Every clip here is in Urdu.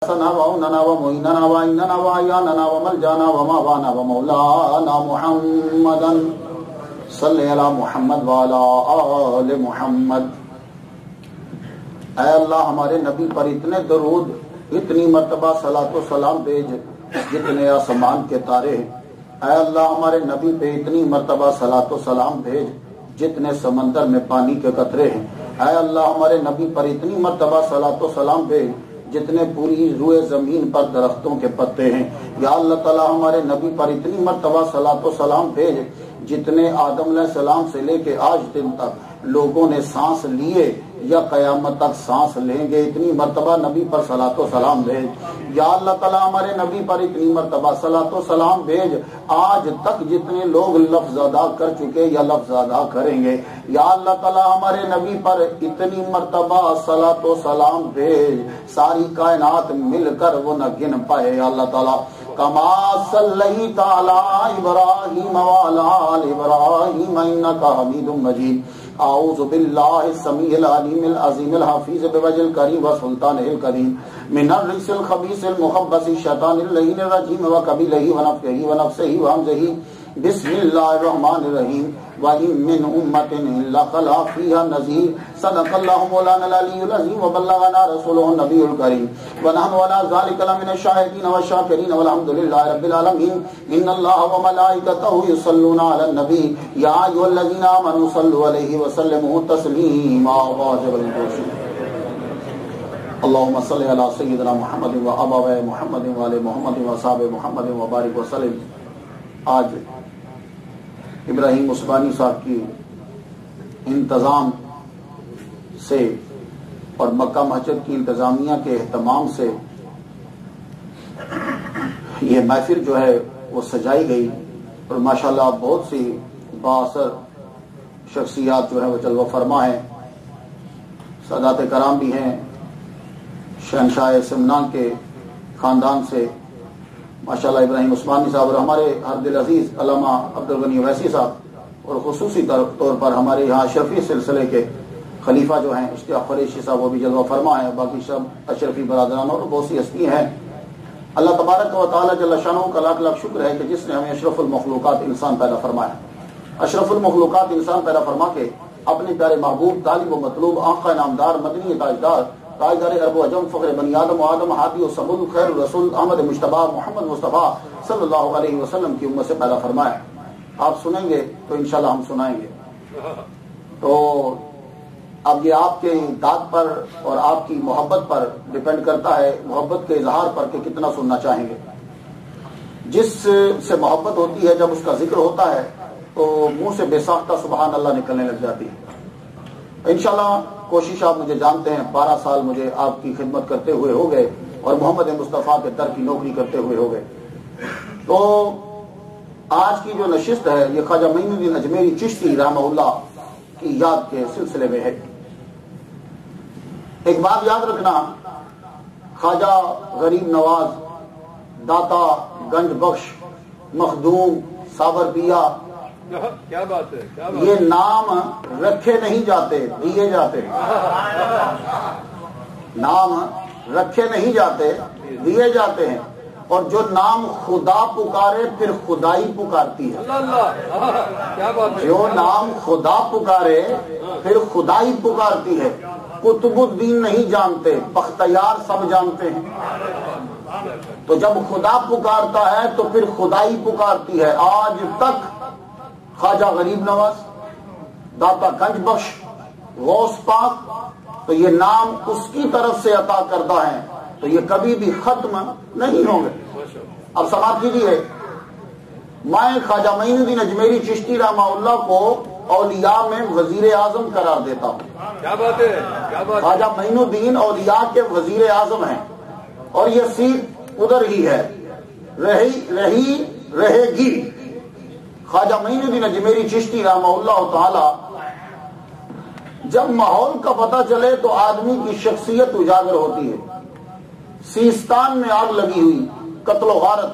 رأسنا وعوننا ومعيننا وعيننا وعياننا وملجانا ومأوانا ومولانا محمدا صلی علی محمد وعلی آل محمد۔ اے اللہ ہمارے نبی پر اتنے درود اتنی مرتبہ صلاۃ و سلام بھیج جتنے آسمان کے تارے ہیں۔ اے اللہ ہمارے نبی پہ اتنی مرتبہ صلاۃ و سلام بھیج جتنے سمندر میں پانی کے قطرے ہیں۔ اے اللہ ہمارے نبی پر اتنی مرتبہ صلاۃ و سلام بھیج جتنے پوری روئے زمین پر درختوں کے پتے ہیں۔ یا اللہ تعالی ہمارے نبی پر اتنی مرتبہ صلاۃ و سلام بھیج جتنے آدم علیہ السلام سے لے کے آج دن تک لوگوں نے سانس لیے یا قیامت تک سانس لیں گے، اتنی مرتبہ نبی پر صلاۃ و سلام بھیج۔ یا اللہ تعالیٰ ہمارے نبی پر اتنی مرتبہ صلاۃ و سلام بھیج آج تک جتنے لوگ لفظ ادا کر چکے یا لفظ ادا کریں گے۔ یا اللہ تعالیٰ ہمارے نبی پر اتنی مرتبہ صلاۃ و سلام بھیج ساری کائنات مل کر وہ نہ گن پائے۔ یا اللہ تعالیٰ کما صلیت علی ابراہیم وعلی آل ابراہیم انک حمید مجید۔ اعوذ باللہ السمیع العلیم العظیم الحفیظ بوجہ الکریم وسلطانہ القدیم من الرجس الخبیث المخبث الشیطان اللعین الرجیم وقبیلہ ونفخہ ونفثہ وہمزہ۔ بسم اللہ الرحمن الرحیم وَإِن مِّنْ أُمَّةٍ إِلَّا خَلَا فِيهَا نَذِيرٌ صدق اللہ مولانا العلی العظیم وبلغنا رسولہ النبی الکریم ونحن علی ذلک لمن الشاہدین والشاکرین والحمد للہ رب العالمین۔ ان اللہ وملائکتہ یصلون علی النبی یا ایھا الذین آمنوا صلوا علیہ وسلموا تسلیما۔ اللهم صل علی سیدنا محمد وآباء محمد وآل محمد وصحاب محمد وبارک وسلم۔ آج ابراہیم عثمانی صاحب کی انتظام سے اور مکہ مسجد کی انتظامیہ کے اہتمام سے یہ محفل جو ہے وہ سجائی گئی اور ماشاءاللہ بہت سی بااثر شخصیات جو ہے وہ جلوہ فرما ہیں، سادات کرام بھی ہیں، شہنشاہ سمنان کے خاندان سے ماشاءاللہ ابراہیم عثمانی صاحب اور ہمارے ہر دل عزیز علامہ عبدالغنی اویسی صاحب اور خصوصی طور پر ہمارے یہاں اشرفی سلسلے کے خلیفہ جو ہیں اشتیاق قریشی صاحب وہ بھی جلوہ فرما ہیں، باقی سب اشرفی برادران اور بہت سی ہستی ہیں۔ اللہ تبارک و تعالیٰ جل شانہ کا لاکھ لاکھ شکر ہے کہ جس نے ہمیں اشرف المخلوقات انسان پیدا فرمایا، اشرف المخلوقات انسان پیدا فرما کے اپنے پیارے محبوب طالب و مطلوب آقا نامدار مدنی تاجدار تاجدار عرب و عجم فخر بنی آدم و آدم ہادی و سبل خیر الرسول احمد مجتبیٰ محمد مصطفیٰ صلی اللہ علیہ وسلم کی امت سے پیدا فرمایا۔ آپ سنیں گے تو انشاءاللہ ہم سنائیں گے۔ تو اب یہ آپ کے داد پر اور آپ کی محبت پر ڈیپینڈ کرتا ہے، محبت کے اظہار پر کہ کتنا سننا چاہیں گے۔ جس سے محبت ہوتی ہے جب اس کا ذکر ہوتا ہے تو منہ سے بے ساختہ سبحان اللہ نکلنے لگ جاتی ہے۔ انشاءاللہ کوشش آپ مجھے جانتے ہیں، 12 سال مجھے آپ کی خدمت کرتے ہوئے ہو گئے اور محمد مصطفیٰ کے در کی نوکری کرتے ہوئے ہو گئے۔ تو آج کی جو نشست ہے یہ خواجہ معین الدین اجمیری چشتی رحمہ اللہ کی یاد کے سلسلے میں ہے۔ ایک بات یاد رکھنا، خواجہ غریب نواز، داتا، گنج بخش، مخدوم، ساورپیا، کیا بات ہے، یہ نام رکھے نہیں جاتے، دیے جاتے ہیں۔ نام رکھے نہیں جاتے، دیے جاتے ہیں، اور جو نام خدا پکارے پھر خدائی پکارتی ہے۔ جو نام خدا پکارے پھر خدائی پکارتی ہے۔ قطب الدین نہیں جانتے، بختیار سب جانتے ہیں۔ تو جب خدا پکارتا ہے تو پھر خدائی پکارتی ہے۔ آج تک خواجہ غریب نواز، داتا گنج بخش، غوث پاک، تو یہ نام اس کی طرف سے عطا کردہ ہیں، تو یہ کبھی بھی ختم نہیں ہوں گے۔ اب سماعت کیجیے، میں خواجہ معین الدین اجمیری چشتی رحمہ اللہ کو اولیاء میں وزیر اعظم قرار دیتا ہوں۔ کیا بات ہے، کیا بات ہے۔ خواجہ معین الدین اولیاء کے وزیر اعظم ہیں اور یہ سیٹ ادھر ہی ہے، رہے گی۔ خواجہ معین الدین اجمیری چشتی رحمہ اللہ تعالی، جب ماحول کا پتہ چلے تو آدمی کی شخصیت اجاگر ہوتی ہے۔ سیستان میں آگ لگی ہوئی، قتل و غارت،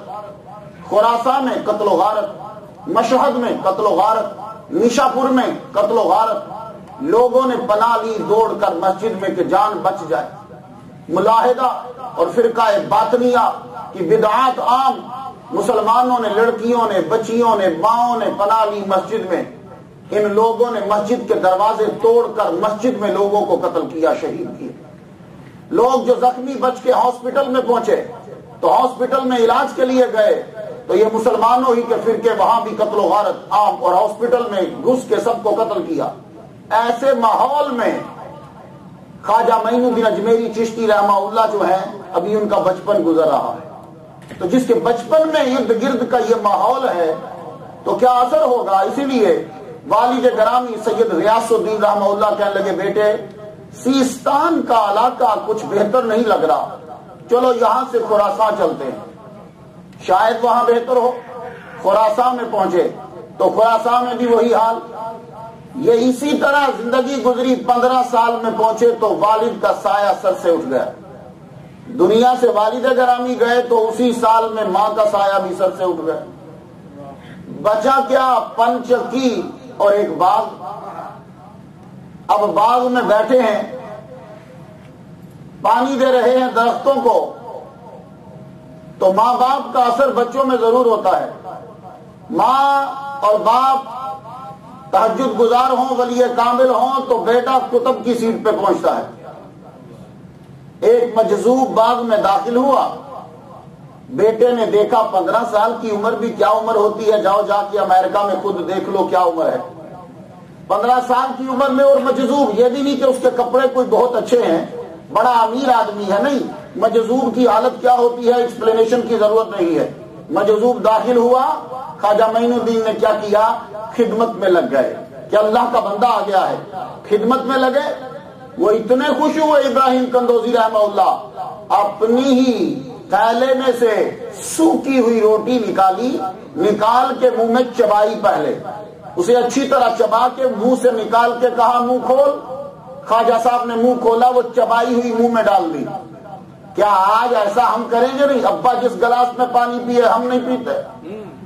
خراسان میں قتل و غارت، مشہد میں قتل و غارت، نیشاپور میں قتل و غارت، لوگوں نے پناہ لی دوڑ کر مسجد میں کہ جان بچ جائے۔ ملاحدہ اور فرقہ باطنیہ کی بدعات عام، مسلمانوں نے، لڑکیوں نے، بچیوں نے، ماؤں نے پناہ لی مسجد میں، ان لوگوں نے مسجد کے دروازے توڑ کر مسجد میں لوگوں کو قتل کیا، شہید کیے۔ لوگ جو زخمی بچ کے ہاسپٹل میں پہنچے تو ہاسپٹل میں علاج کے لیے گئے تو یہ مسلمانوں ہی کے فرقے وہاں بھی قتل و غارت عام، اور ہاسپٹل میں گھس کے سب کو قتل کیا۔ ایسے ماحول میں خواجہ معین الدین اجمیری چشتی رحمہ اللہ جو ہیں، ابھی ان کا بچپن گزر رہا ہے، تو جس کے بچپن میں ارد گرد کا یہ ماحول ہے تو کیا اثر ہوگا؟ اسی لیے والد گرامی سید ریاض الدین رحمہ اللہ کہنے لگے، بیٹے سیستان کا علاقہ کچھ بہتر نہیں لگ رہا، چلو یہاں سے خراسان چلتے ہیں، شاید وہاں بہتر ہو۔ خراسان میں پہنچے تو خراسان میں بھی وہی حال۔ یہ اسی طرح زندگی گزری، 15 سال میں پہنچے تو والد کا سایہ سر سے اٹھ گیا۔ دنیا سے والد گرامی گئے تو اسی سال میں ماں کا سایہ بھی سر سے اٹھ گیا۔ بچا کیا؟ پنچکی اور ایک باغ۔ اب باغ میں بیٹھے ہیں، پانی دے رہے ہیں درختوں کو، تو ماں باپ کا اثر بچوں میں ضرور ہوتا ہے۔ ماں اور باپ تہجد گزار ہوں، ولی کامل ہوں تو بیٹا کتب کی سیٹ پہ پہنچتا ہے۔ ایک مجذوب باغ میں داخل ہوا، بیٹے نے دیکھا 15 سال کی عمر بھی کیا عمر ہوتی ہے، جاؤ جا کے امریکہ میں خود دیکھ لو کیا عمر ہے۔ 15 سال کی عمر میں، اور مجذوب، یہ بھی نہیں کہ اس کے کپڑے کوئی بہت اچھے ہیں، بڑا امیر آدمی ہے، نہیں، مجذوب کی حالت کیا ہوتی ہے ایکسپلینیشن کی ضرورت نہیں ہے۔ مجذوب داخل ہوا، خواجہ معین الدین نے کیا کیا؟ خدمت میں لگ گئے کہ اللہ کا بندہ آ گیا ہے، خدمت میں لگے۔ وہ اتنے خوش ہوئے ابراہیم کندوزی رحمہ اللہ، اپنی ہی تھیلے میں سے سوکھی ہوئی روٹی نکالی، نکال کے منہ میں چبائی، پہلے اسے اچھی طرح چبا کے منہ سے نکال کے کہا منہ کھول۔ خواجہ صاحب نے منہ کھولا، وہ چبائی ہوئی منہ میں ڈال دی۔ کیا آج ایسا ہم کریں گے؟ نہیں، ابا جس گلاس میں پانی پیے ہم نہیں پیتے،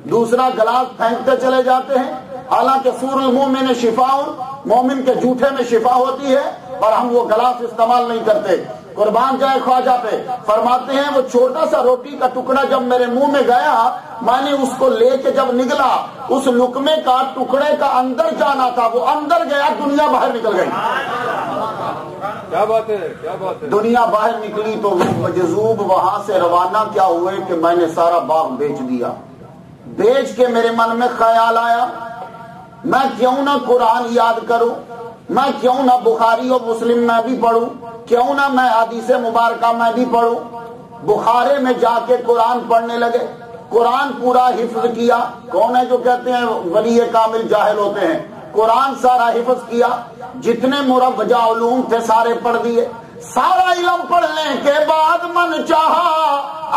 دوسرا گلاس پھینکتے چلے جاتے ہیں، حالانکہ سور المومن شفاء، مومن کے جھوٹے میں شفا ہوتی ہے، اور ہم وہ گلاس استعمال نہیں کرتے۔ قربان جائے خواجہ پہ، فرماتے ہیں وہ چھوٹا سا روٹی کا ٹکڑا جب میرے منہ میں گیا، میں نے اس کو لے کے جب نگلا، اس لقمے کا ٹکڑے کا اندر جانا تھا، وہ اندر گیا، دنیا باہر نکل گئی۔ کیا بات ہے، کیا بات ہے۔ دنیا باہر نکلی تو مجذوب وہاں سے روانہ کیا ہوئے کہ میں نے سارا باغ بیچ دیا۔ بیچ کے میرے من میں خیال آیا، میں کیوں نہ قرآن یاد کروں، میں کیوں نہ بخاری اور مسلم میں بھی پڑھوں، کیوں نہ میں حدیث مبارکہ میں بھی پڑھوں۔ بخارے میں جا کے قرآن پڑھنے لگے، قرآن پورا حفظ کیا۔ کون ہے جو کہتے ہیں ولی کامل جاہل ہوتے ہیں؟ قرآن سارا حفظ کیا، جتنے مروجہ علوم تھے سارے پڑھ دیے۔ سارا علم پڑھنے کے بعد من چاہا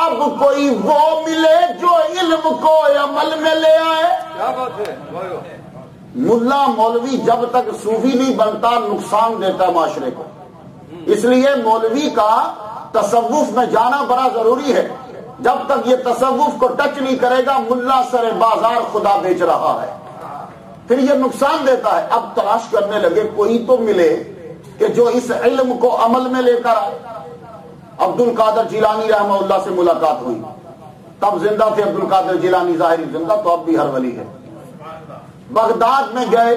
اب کوئی وہ ملے جو علم کو عمل میں لے آئے۔ کیا بات ہے۔ ملا مولوی جب تک صوفی نہیں بنتا نقصان دیتا ہے معاشرے کو، اس لیے مولوی کا تصوف میں جانا بڑا ضروری ہے۔ جب تک یہ تصوف کو ٹچ نہیں کرے گا، ملا سر بازار خدا بیچ رہا ہے، پھر یہ نقصان دیتا ہے۔ اب تلاش کرنے لگے کوئی تو ملے کہ جو اس علم کو عمل میں لے کر آئے۔ عبد القادر جیلانی رحمہ اللہ سے ملاقات ہوئی، تب زندہ تھے عبد القادر جیلانی، ظاہری زندہ تو اب بھی ہر ولی ہے۔ بغداد میں گئے،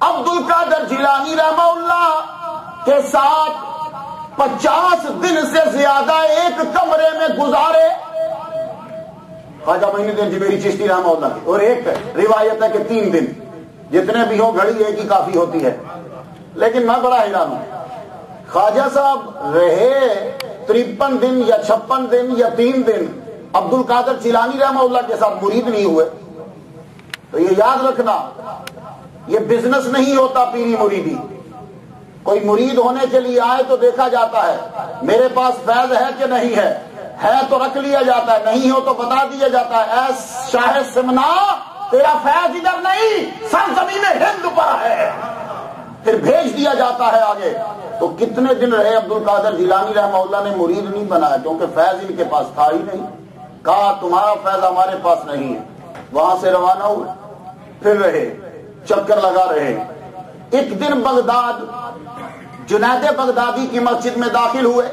عبد القادر جیلانی رحمہ اللہ کے ساتھ 50 دن سے زیادہ ایک کمرے میں گزارے، خواجہ معین الدین اجمیری چشتی رحمہ اللہ کی، اور ایک روایت ہے کہ 3 دن، جتنے بھی ہوں گھڑی ایک ہی کافی ہوتی ہے۔ لیکن میں بڑا حیران ہوں، خواجہ صاحب رہے 53 دن یا 56 دن یا 3 دن عبد القادر جیلانی رحمہ اللہ کے ساتھ مرید نہیں ہوئے۔ تو یہ یاد رکھنا، یہ بزنس نہیں ہوتا پیری مریدی۔ کوئی مرید ہونے کے لیے آئے تو دیکھا جاتا ہے میرے پاس فیض ہے کہ نہیں ہے تو رکھ لیا جاتا ہے، نہیں ہو تو بتا دیا جاتا ہے، اے شاہ سمنا تیرا فیض ادھر نہیں سرزمین ہند پر ہے، پھر بھیج دیا جاتا ہے آگے۔ تو کتنے دن رہے عبد القادر جیلانی رحمہ اللہ نے مرید نہیں بنایا، کیونکہ فیض ان کے پاس تھا ہی نہیں۔ کہا تمہارا فیض ہمارے پاس نہیں ہے، وہاں سے روانہ ہوئے، پھر رہے، چکر لگا رہے۔ ایک دن بغداد جنید بغدادی کی مسجد میں داخل ہوئے،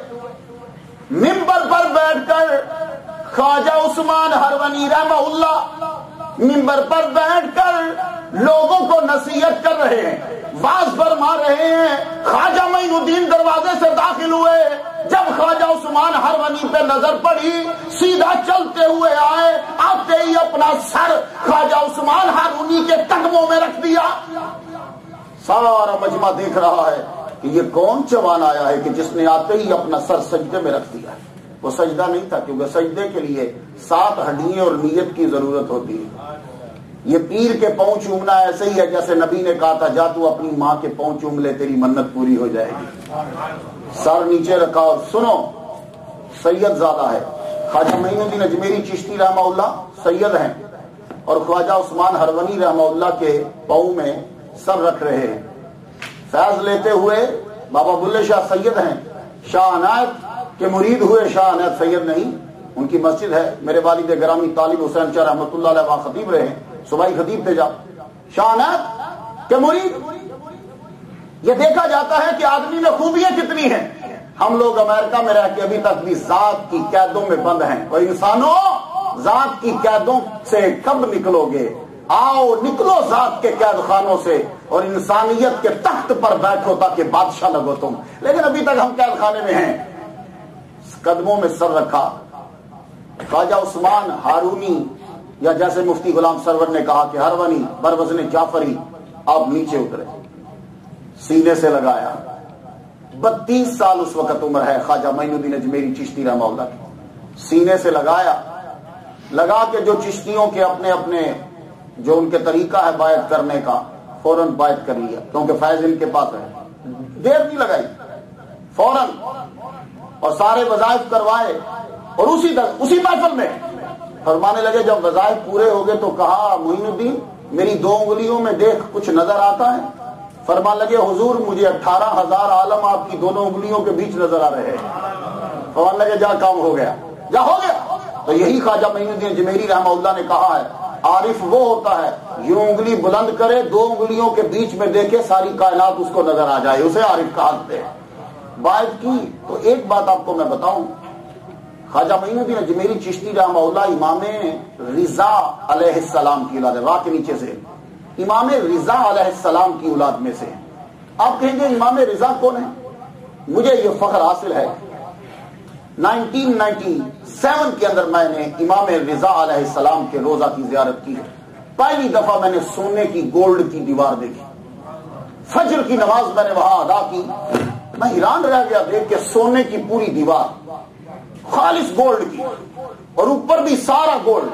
ممبر پر بیٹھ کر خواجہ عثمان ہرونی رحمہ اللہ ممبر پر بیٹھ کر لوگوں کو نصیحت کر رہے ہیں، واعظ فرما رہے ہیں۔ خواجہ معین الدین دروازے سے داخل ہوئے، جب خواجہ عثمان ہرونی پہ نظر پڑی سیدھا چلتے ہوئے آئے، آتے ہی اپنا سر خواجہ عثمان ہرونی کے قدموں میں رکھ دیا۔ سارا مجمع دیکھ رہا ہے کہ یہ کون جوان آیا ہے کہ جس نے آتے ہی اپنا سر سجدے میں رکھ دیا۔ وہ سجدہ نہیں تھا، کیونکہ سجدے کے لیے 7 ہڈیاں اور نیت کی ضرورت ہوتی ہے۔ یہ پیر کے پاؤں چومنا ایسے ہی ہے جیسے نبی نے کہا تھا جا تو اپنی ماں کے پاؤں چوم لے، تیری منت پوری ہو جائے گی۔ سر نیچے رکھا اور سنو، سید زادہ ہے، خواجہ معین الدین اجمیری چشتی رحمہ اللہ سید ہیں، اور خواجہ عثمان ہرونی رحمہ اللہ کے پاؤں میں سر رکھ رہے ہیں۔ فیض لیتے ہوئے بابا بلے شاہ سید ہیں، شاہ عنایت کے مرید ہوئے، شاہ عنایت سید نہیں، ان کی مسجد ہے، میرے والد گرامی طالب حسین شاہ رحمۃ اللہ علیہ وہاں خطیب رہے ہیں، صوبائی خطیب تھے جب شاہ عنایت کے مرید۔ یہ دیکھا جاتا ہے کہ آدمی میں خوبیاں کتنی ہیں۔ ہم لوگ امریکہ میں رہ کے ابھی تک بھی ذات کی قیدوں میں بند ہیں، اور انسانوں ذات کی قیدوں سے کب نکلو گے؟ آؤ نکلو ذات کے قید خانوں سے اور انسانیت کے تخت پر بیٹھو تاکہ بادشاہ لگو تم، لیکن ابھی تک ہم قید خانے میں ہیں۔ قدموں میں سر رکھا خواجہ عثمان ہارونی، یا جیسے مفتی غلام سرور نے کہا کہ ہرونی بروزن جعفری، آپ نیچے اترے، سینے سے لگایا۔ 32 سال اس وقت عمر ہے خواجہ معین الدین اجمیری چشتی رحمہ اللہ کی، سینے سے لگایا، لگا کے جو چشتیوں کے اپنے اپنے جو ان کے طریقہ ہے بیعت کرنے کا، فوراً بیعت کر لیا، کیونکہ فیض ان کے پاس ہے، دیر نہیں لگائی، فوراً، اور سارے وظائف کروائے، اور اسی محفل میں فرمانے لگے۔ جب وظائف پورے ہو گئے تو کہا معین الدین میری 2 انگلیوں میں دیکھ کچھ نظر آتا ہے؟ فرمان لگے حضور مجھے 18,000 عالم آپ کی 2 انگلیوں کے بیچ نظر آ رہے ہیں۔ فرمان لگے جا کام ہو گیا، جا ہو گیا۔ تو یہی خواجہ معین الدین اجمیری رحمہ اللہ نے کہا ہے عارف وہ ہوتا ہے یوں انگلی بلند کرے 2 انگلیوں کے بیچ میں دیکھے ساری کائنات اس کو نظر آ جائے، اسے عارف کہتے ہیں۔ بات کی تو ایک بات آپ کو میں بتاؤں، خواجہ معین الدین اجمیری چشتی رحمہ اللہ امام رضا علیہ السلام کی اولاد ہے، راہ کے نیچے سے امام رضا علیہ السلام کی اولاد میں سے۔ آپ کہیں گے امام رضا کون ہے؟ مجھے یہ فخر حاصل ہے 1997 کے اندر میں نے امام رضا علیہ السلام کے روزہ کی زیارت کی ہے۔ پہلی دفعہ میں نے سونے کی گولڈ کی دیوار دیکھی، فجر کی نماز میں نے وہاں ادا کی، میں حیران رہ گیا دیکھ کے، سونے کی پوری دیوار خالص گولڈ کی، اور اوپر بھی سارا گولڈ،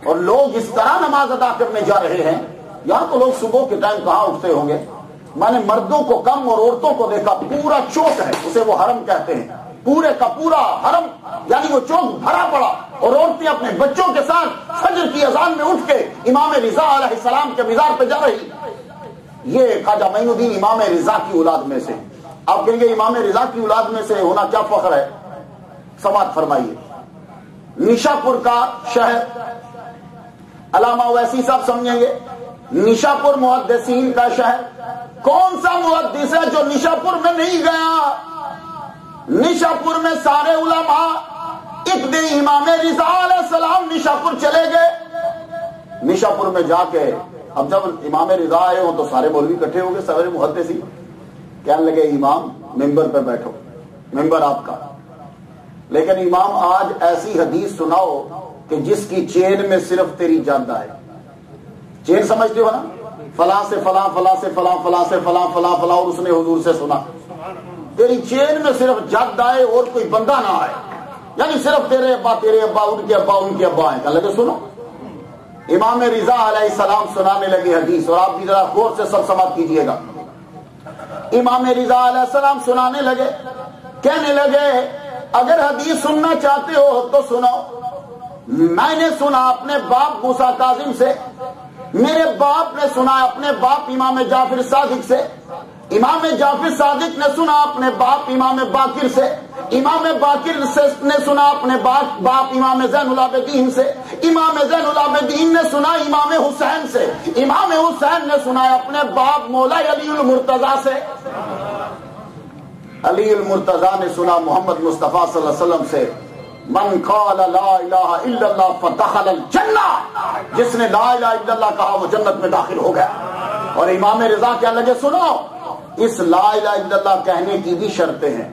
اور لوگ اس طرح نماز ادا کرنے جا رہے ہیں۔ یہاں تو لوگ صبح کے ٹائم کہاں اٹھتے ہوں گے، میں نے مردوں کو کم اور عورتوں کو دیکھا، پورا چوک ہے، اسے وہ حرم کہتے ہیں، پورے کا پورا حرم، یعنی وہ چوک بھرا پڑا، اور عورتیں اپنے بچوں کے ساتھ فجر کی اذان میں اٹھ کے امام رضا علیہ السلام کے مزار پہ جا رہی۔ یہ خواجہ معین الدین امام رضا کی اولاد میں سے۔ آپ کہیں گے امام رضا کی اولاد میں سے ہونا کیا فخر ہے؟ سماعت فرمائیے، نشاپور کا شہر، علامہ اویسی صاحب سمجھیں گے، نشاپور محدثین کا شہر، کون سا محدث ہے جو نشاپور میں نہیں گیا؟ نشاپور میں سارے علماء ایک دن امام رضا علیہ السلام نشاپور چلے گئے۔ نشاپور میں جا کے اب جب امام رضا آئے ہوں تو سارے مولوی اکٹھے ہو گئے، سارے محدثین کہنے لگے امام ممبر پہ بیٹھو، ممبر آپ کا، لیکن امام آج ایسی حدیث سناؤ کہ جس کی چین میں صرف تیری جد آئے۔ چین سمجھتے ہو نا، فلاں سے فلاں، فلاں سے فلاں، فلاں سے فلاں، فلاں فلاں، اور اس نے حضور سے سنا، تیری چین میں صرف جد آئے اور کوئی بندہ نہ آئے، یعنی صرف تیرے ابا، ان کے ابا، ان کے ابا آئے۔ کہنے لگے سنو، امام رضا علیہ السلام سنانے لگے حدیث، اور آپ بھی ذرا غور سے سب سماعت کیجئے گا۔ امام رضا علیہ السلام سنانے لگے، کہنے لگے اگر حدیث سننا چاہتے ہو تو سنو، میں نے سنا اپنے باپ موسیٰ کاظم سے، میرے باپ نے سنا اپنے باپ امام جعفر صادق سے، امام جعفر صادق نے سنا اپنے باپ امام باقر سے، امام باقر نے سنا اپنے باپ امام زین العابدین سے، امام زین العابدین نے سنا امام حسین سے، امام حسین نے سنا اپنے باپ مولا علی المرتضی سے۔ علی المرتضیٰ نے سنا محمد مصطفیٰ صلی اللہ علیہ وسلم سے، من قال لا الہ الا اللہ فدخل الجنہ، جس نے لا الہ الا اللہ کہا وہ جنت میں داخل ہو گیا۔ اور امام رضا کیا لگے، سنو اس لا الہ الا اللہ کہنے کی بھی شرطیں ہیں،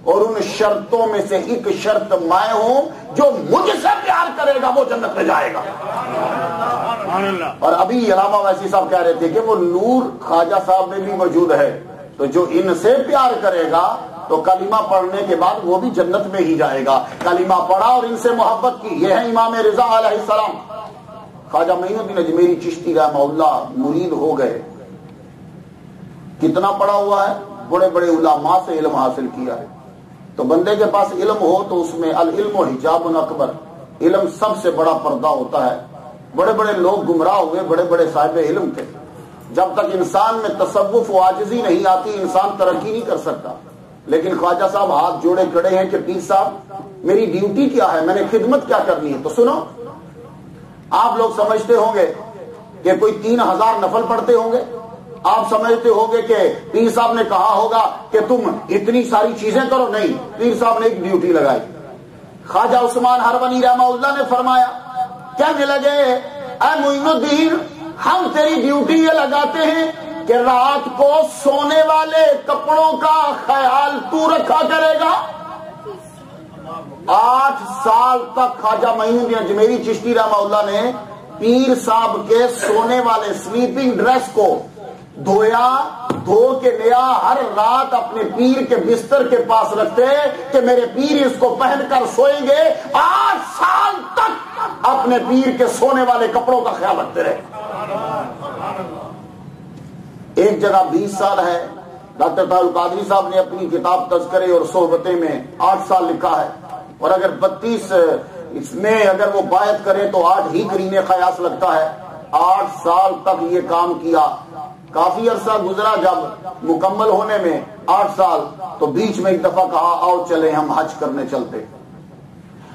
اور ان شرطوں میں سے ایک شرط میں ہوں، جو مجھ سے پیار کرے گا وہ جنت میں جائے گا۔ اور ابھی علامہ ویسی صاحب کہہ رہے تھے کہ وہ نور خواجہ صاحب میں بھی موجود ہے، تو جو ان سے پیار کرے گا تو کلمہ پڑھنے کے بعد وہ بھی جنت میں ہی جائے گا۔ کلمہ پڑھا اور ان سے محبت کی، یہ ہے امام رضا علیہ السلام۔ خواجہ معین الدین اجمیری چشتی رحمہ اللہ مرید ہو گئے، کتنا پڑھا ہوا ہے، بڑے بڑے علماء سے علم حاصل کیا ہے۔ تو بندے کے پاس علم ہو تو اس میں العلم حجاب اکبر، علم سب سے بڑا پردہ ہوتا ہے۔ بڑے بڑے لوگ گمراہ ہوئے، بڑے بڑے صاحب علم تھے۔ جب تک انسان میں تصوف و عاجزی نہیں آتی انسان ترقی نہیں کر سکتا۔ لیکن خواجہ صاحب ہاتھ جوڑے کھڑے ہیں کہ پیر صاحب میری ڈیوٹی کیا ہے، میں نے خدمت کیا کرنی ہے۔ تو سنو، آپ لوگ سمجھتے ہوں گے کہ کوئی 3000 نفل پڑھتے ہوں گے، آپ سمجھتے ہوں گے کہ پیر صاحب نے کہا ہوگا کہ تم اتنی ساری چیزیں کرو، نہیں، پیر صاحب نے ایک ڈیوٹی لگائی۔ خواجہ عثمان ہرونی رحمہ اللہ نے فرمایا، کہنے لگے اے معین الدین، ہم تیری ڈیوٹی یہ لگاتے ہیں کہ رات کو سونے والے کپڑوں کا خیال تو رکھا کرے گا۔ 8 سال تک خواجہ معین الدین اجمیری چشتی رحمہ اللہ نے پیر صاحب کے سونے والے سلیپنگ ڈریس کو دھویا، دھو کے لیا، ہر رات اپنے پیر کے بستر کے پاس رکھتے کہ میرے پیر اس کو پہن کر سوئیں گے۔ 8 سال تک اپنے پیر کے سونے والے کپڑوں کا خیال رکھتے رہے۔ ایک جگہ 20 سال ہے، ڈاکٹر طاہر القادری صاحب نے اپنی کتاب تذکرے اور صحبتیں میں 8 سال لکھا ہے، اور اگر 32 اس میں اگر وہ بایعت کرے تو 8 ہی قرین قیاس لگتا ہے۔ 8 سال تک یہ کام کیا۔ کافی عرصہ گزرا، جب مکمل ہونے میں 8 سال، تو بیچ میں ایک دفعہ کہا آؤ چلیں ہم حج کرنے چلتے۔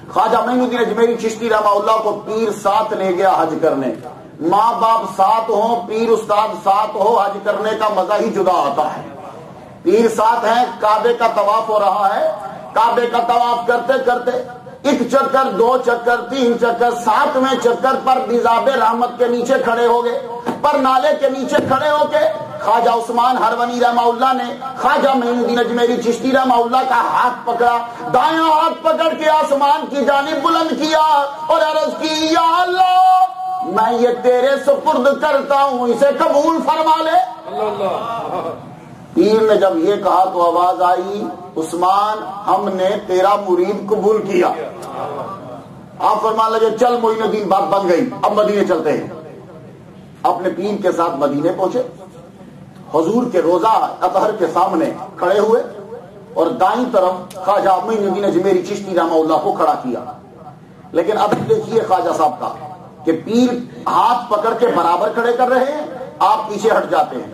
خواجہ معین الدین اجمیری چشتی رحمہ اللہ کو پیر ساتھ لے گیا حج کرنے۔ ماں باپ ساتھ ہوں، پیر استاد ساتھ ہو، حج کرنے کا مزہ ہی جدا آتا ہے۔ پیر ساتھ ہیں، کعبے کا طواف ہو رہا ہے، کعبے کا طواف کرتے کرتے 1 چکر 2 چکر 3 چکر 7ویں چکر پر بیزاب رحمت کے نیچے کھڑے ہو گئے، پر نالے کے نیچے کھڑے ہو کے خواجہ عثمان ہرونی رحمہ اللہ نے خواجہ معین الدین اجمیری چشتی رحمہ اللہ کا ہاتھ پکڑا، دایاں ہاتھ پکڑ کے آسمان کی جانب بلند کیا اور عرض کی، یا اللہ میں یہ تیرے سپرد کرتا ہوں، اسے قبول فرما لے۔ پیر نے جب یہ کہا تو آواز آئی، عثمان ہم نے تیرا مرید قبول کیا۔ آپ فرمان لگے چل معین الدین، بات بن گئی، اب مدینے چلتے ہیں۔ اپنے پیر کے ساتھ مدینے پہنچے، حضور کے روضہ اطہر کے سامنے کھڑے ہوئے اور دائیں طرف خواجہ معین الدین اجمیری چشتی رحمہ اللہ کو کھڑا کیا۔ لیکن اب دیکھیے خواجہ صاحب کا کہ پیر ہاتھ پکڑ کے برابر کھڑے کر رہے ہیں، آپ پیچھے ہٹ جاتے ہیں،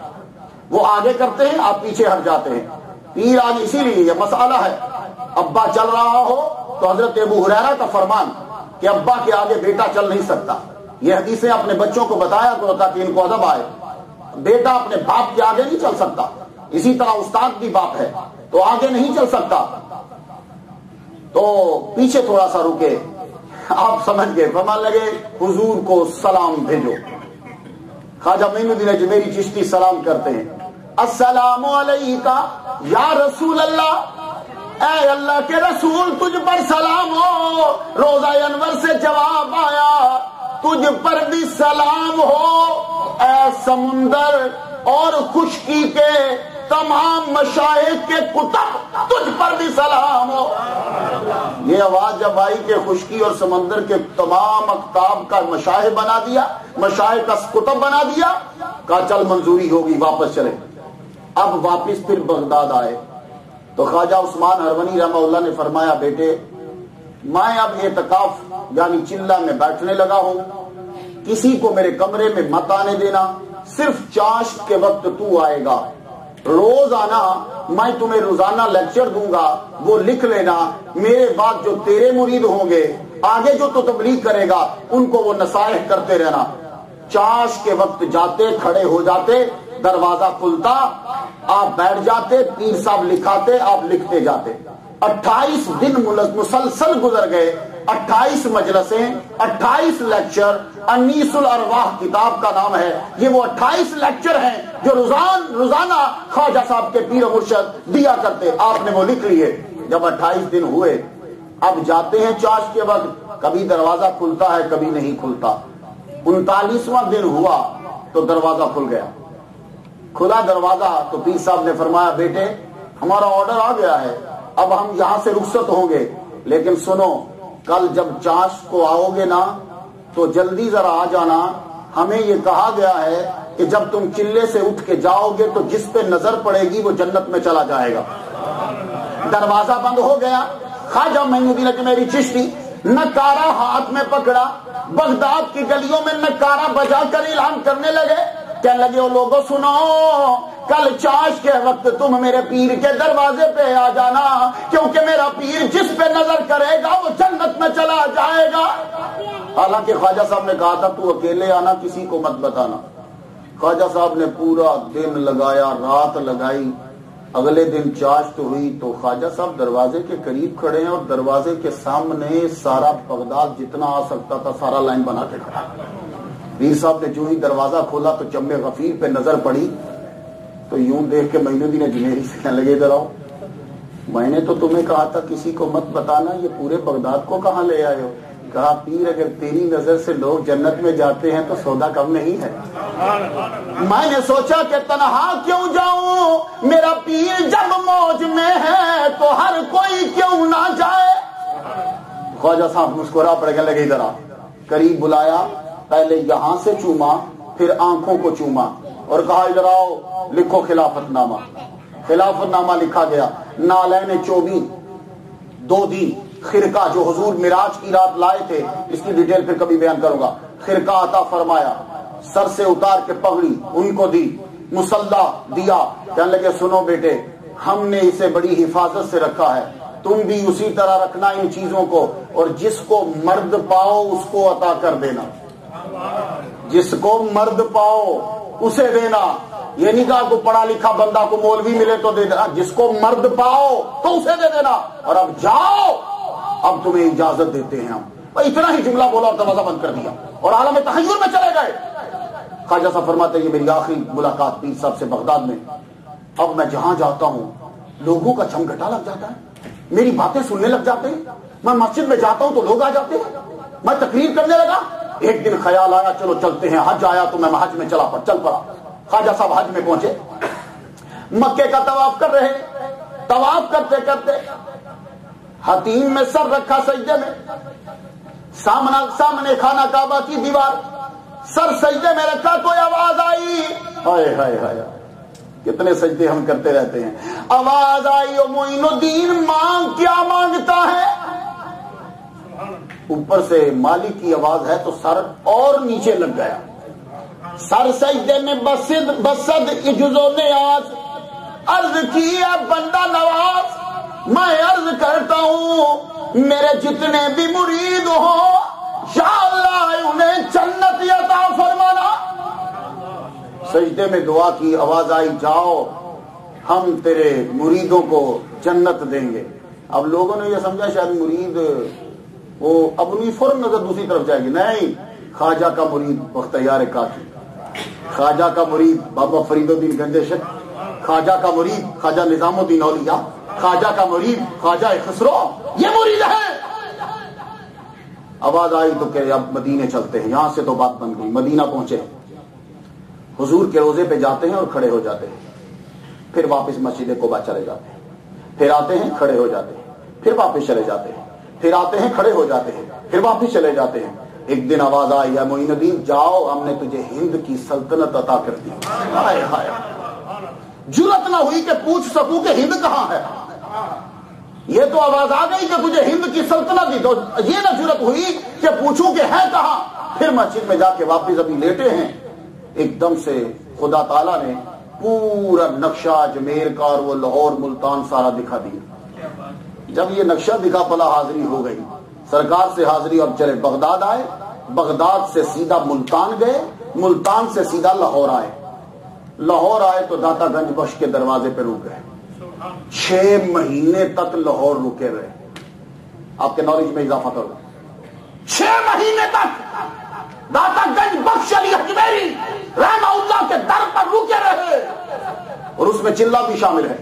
وہ آگے کرتے ہیں، آپ پیچھے ہٹ جاتے ہیں۔ پیر آگے، اسی لیے یہ مسئلہ ہے، ابا چل رہا ہو تو حضرت ابو ہریرہ کا فرمان کہ ابا کے آگے بیٹا چل نہیں سکتا۔ یہ حدیثیں اپنے بچوں کو بتایا کرو تاکہ ان کو ادب آئے۔ بیٹا اپنے باپ کے آگے نہیں چل سکتا، اسی طرح استاد بھی باپ ہے تو آگے نہیں چل سکتا، تو پیچھے تھوڑا سا رکے۔ آپ سمجھ گئے، فرمان لگے حضور کو سلام بھیجو۔ خواجہ معین الدین اجمیری چشتی سلام کرتے ہیں، السلام علیکہ یا رسول اللہ، اے اللہ کے رسول تجھ پر سلام ہو۔ روضہ انور سے جواب آیا، تجھ پر بھی سلام ہو اے سمندر اور خشکی کے تمام مشائخ کے کتب، تجھ پر بھی سلام ہو۔ یہ آواز جب آئی کہ خشکی اور سمندر کے تمام اقطاب کا مشائخ بنا دیا، مشائخ کا کتب بنا دیا، کہا چل منظوری ہوگی، واپس چلے۔ اب واپس پھر بغداد آئے تو خواجہ عثمان ہرونی رحمہ اللہ نے فرمایا، بیٹے میں اب اعتکاف یعنی چلہ میں بیٹھنے لگا ہوں، کسی کو میرے کمرے میں مت آنے دینا، صرف چاشت کے وقت تو آئے گا، روزانہ میں تمہیں روزانہ لیکچر دوں گا، وہ لکھ لینا، میرے بعد جو تیرے مرید ہوں گے، آگے جو تو تبلیغ کرے گا، ان کو وہ نصائح کرتے رہنا۔ چاش کے وقت جاتے، کھڑے ہو جاتے، دروازہ کھلتا، آپ بیٹھ جاتے، پیر صاحب لکھاتے، آپ لکھتے جاتے۔ 28 دن مسلسل گزر گئے، 28 مجلسیں، 28 لیکچر۔ انیس الارواح کتاب کا نام ہے، یہ وہ 28 لیکچر ہیں جو روزانہ خواجہ صاحب کے پیر و مرشد دیا کرتے، آپ نے وہ لکھ لیے۔ جب 28 دن ہوئے، اب جاتے ہیں چاشت کے وقت، کبھی دروازہ کھلتا ہے کبھی نہیں کھلتا۔ 39واں دن ہوا تو دروازہ کھل گیا۔ کھلا دروازہ تو پیر صاحب نے فرمایا بیٹے ہمارا آرڈر آ گیا ہے، اب ہم یہاں سے رخصت ہوں گے، لیکن سنو کل جب چاشت کو آؤ گے نا تو جلدی ذرا آ جانا، ہمیں یہ کہا گیا ہے کہ جب تم چلے سے اٹھ کے جاؤ گے تو جس پہ نظر پڑے گی وہ جنت میں چلا جائے گا۔ دروازہ بند ہو گیا۔ خواجہ معین الدین اجمیری چشتی نکارا ہاتھ میں پکڑا، بغداد کی گلیوں میں نکارا بجا کر اعلان کرنے لگے، کہنے لگے او لوگوں سنو، کل چاشت کے وقت تم میرے پیر کے دروازے پہ آ جانا، کیونکہ میرا پیر جس پہ نظر کرے گا وہ جنت میں چلا جائے گا۔ حالانکہ خواجہ صاحب نے کہا تھا تو اکیلے آنا، کسی کو مت بتانا۔ خواجہ صاحب نے پورا دن لگایا، رات لگائی۔ اگلے دن چاشت ہوئی تو خواجہ صاحب دروازے کے قریب کھڑے ہیں اور دروازے کے سامنے سارا بغداد جتنا آ سکتا تھا سارا لائن بنا کے کھڑا۔ پیر صاحب نے جو ہی دروازہ کھولا تو چم غفیر پہ نظر پڑی تو یوں دیکھ کے معین الدین اجمیری سے کہنے لگے ادھر آؤ، میں نے تو تمہیں کہا تھا کسی کو مت بتانا، یہ پورے بغداد کو کہاں لے آئے ہو؟ کہا پیر اگر تیری نظر سے لوگ جنت میں جاتے ہیں تو سودا کم نہیں ہے۔ میں نے سوچا کہ تنہا کیوں جاؤں، میرا پیر جب موج میں ہے تو ہر کوئی کیوں نہ جائے۔ خواجہ صاحب مسکرا پڑ گئے، لگے ادھر آ، قریب بلایا، پہلے یہاں سے چوما پھر آنکھوں کو چوما اور کہا ادھر آؤ لکھو خلافت نامہ۔ خلافت نامہ لکھا گیا۔ نالین 24 2 دن خرقہ جو حضور معراج کی رات لائے تھے، اس کی ڈیٹیل پھر کبھی بیان کروں گا، خرقہ عطا فرمایا، سر سے اتار کے پگڑی ان کو دی، مصلی دیا، کہنے لگے سنو بیٹے ہم نے اسے بڑی حفاظت سے رکھا ہے، تم بھی اسی طرح رکھنا ان چیزوں کو، اور جس کو مرد پاؤ اس کو عطا کر دینا، جس کو مرد پاؤ اسے دینا۔ یہ نہیں کہا کو پڑھا لکھا بندہ کو مولوی ملے تو دے دینا، جس کو مرد پاؤ تو اسے دے دینا، اور اب جاؤ اب تمہیں اجازت دیتے ہیں ہم۔ اتنا ہی جملہ بولا اور دروازہ بند کر دیا اور عالم تحیر میں چلے گئے۔ خواجہ صاحب فرماتے ہیں یہ میری آخری ملاقات پیر صاحب سے بغداد میں، اب میں جہاں جاتا ہوں لوگوں کا جھمگھٹا لگ جاتا ہے، میری باتیں سننے لگ جاتے ہیں، میں مسجد میں جاتا ہوں تو لوگ آ جاتے ہیں، میں تقریر کرنے لگا۔ ایک دن خیال آیا چلو چلتے ہیں، حج آیا تو میں حج میں چل پڑا۔ خواجہ صاحب حج میں پہنچے، مکے کا طواف کر رہے، طواف کرتے کرتے حتیم میں سر رکھا سجدے میں، سامنے خانہ کعبہ کی دیوار، سر سجدے میں رکھا تو آواز آئی، ہائے ہائے ہائے کتنے سجدے ہم کرتے رہتے ہیں، آواز آئی او معین الدین مانگ کیا مانگتا ہے؟ اوپر سے مالک کی آواز ہے تو سر اور نیچے لگ گیا، سر سجدے میں بسد عجز و نیاز، عرض کیا بندہ نواز، میں عرض کرتا ہوں میرے جتنے بھی مرید ہوں یا اللہ انہیں جنت عطا فرمانا۔ سجدے میں دعا کی، آواز آئی جاؤ ہم تیرے مریدوں کو جنت دیں گے۔ اب لوگوں نے یہ سمجھا شاید مرید وہ اپنی فوراً نظر دوسری طرف جائے گی، نہیں، خواجہ کا مرید بختیار کاکی، خواجہ کا مرید بابا فرید الدین گنجشک، خواجہ کا مرید خواجہ نظام الدین اولیاء، خواجہ کا مرید خواجہ خسرو، یہ مرید ہے۔ آواز آئی تو کہ اب مدینے چلتے ہیں، یہاں سے تو بات بن گئی۔ مدینہ پہنچے، حضور کے روزے پہ جاتے ہیں اور کھڑے ہو جاتے ہیں، پھر واپس مسجد قباء چلے جاتے ہیں، پھر آتے ہیں کھڑے ہو جاتے ہیں، پھر واپس چلے جاتے ہیں، پھر آتے ہیں کھڑے ہو جاتے ہیں، پھر واپس چلے جاتے ہیں۔ ایک دن آواز آئی یا معین الدین جاؤ ہم نے تجھے ہند کی سلطنت عطا کر دی۔ ہائے ہائے، جرأت نہ ہوئی کہ پوچھ سکوں کہ ہند کہاں ہے، یہ تو آواز آ گئی کہ تجھے ہند کی سلطنت دی، تو یہ نہ جرأت ہوئی کہ پوچھوں کہ ہے کہاں۔ پھر مسجد میں جا کے واپس ابھی لیٹے ہیں، ایک دم سے خدا تعالیٰ نے پورا نقشہ اجمیر کا اور وہ لاہور ملتان سارا دکھا دیا۔ جب یہ نقشہ دکھا پلا حاضری ہو گئی، سرکار سے حاضری، اور چلے بغداد آئے، بغداد سے سیدھا ملتان گئے، ملتان سے سیدھا لاہور آئے۔ لاہور آئے تو داتا گنج بخش کے دروازے پہ رک گئے. 6 مہینے تک لاہور رکے رہے. آپ کے نالج میں اضافہ کرو. 6 مہینے تک داتا گنج بخش علی اجمیری رحمہ اللہ کے در پر رکے رہے, اور اس میں چلہ بھی شامل ہے.